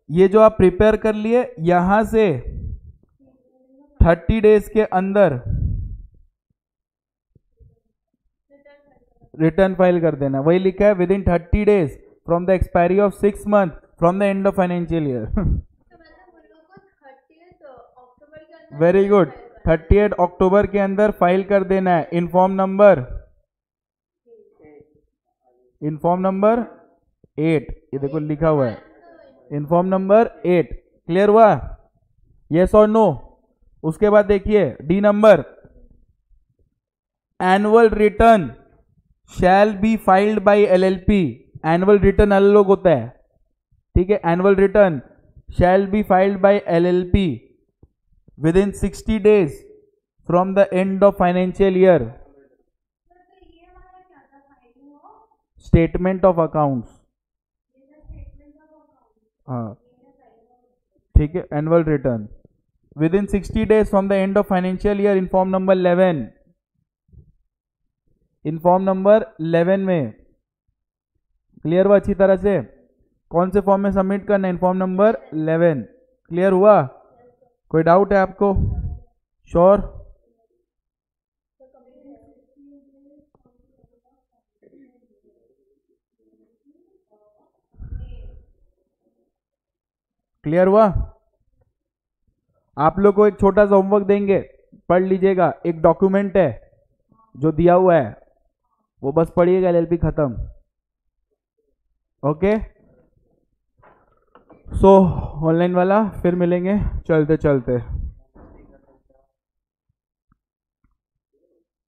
ये जो आप प्रिपेयर कर लिए, यहां से 30 डेज के अंदर रिटर्न फाइल कर देना। वही लिखा है, with in 30 days from the expiry of 6 month from the end of financial year. Very good, 30 अक्टूबर के अंदर फाइल कर देना है। इनफॉर्म नंबर 8, ये देखो लिखा हुआ है, इनफॉर्म नंबर 8, क्लियर हुआ? यस और नो? उसके बाद देखिए D number, annual return shall be filed by LLP. Annual return अलग होता है, ठीक है? Annual return shall be filed by LLP with in 60 days from the end of financial year. Statement of accounts, हाँ ठीक है, annual return with in 60 days from the end of financial year. Inform number 11, inform number 11 में, clear हुआ अच्छी तरह से? कौन से फॉर्म में सबमिट करना है? इनफॉर्म नंबर 11, क्लियर हुआ? कोई डाउट है आपको? श्योर? क्लियर हुआ? आप लोग को एक छोटा सा होमवर्क देंगे, पढ़ लीजिएगा। एक डॉक्यूमेंट है जो दिया हुआ है, वो बस पढ़िएगा, एलएलपी खत्म। ओके, सो ऑनलाइन वाला फिर मिलेंगे चलते चलते।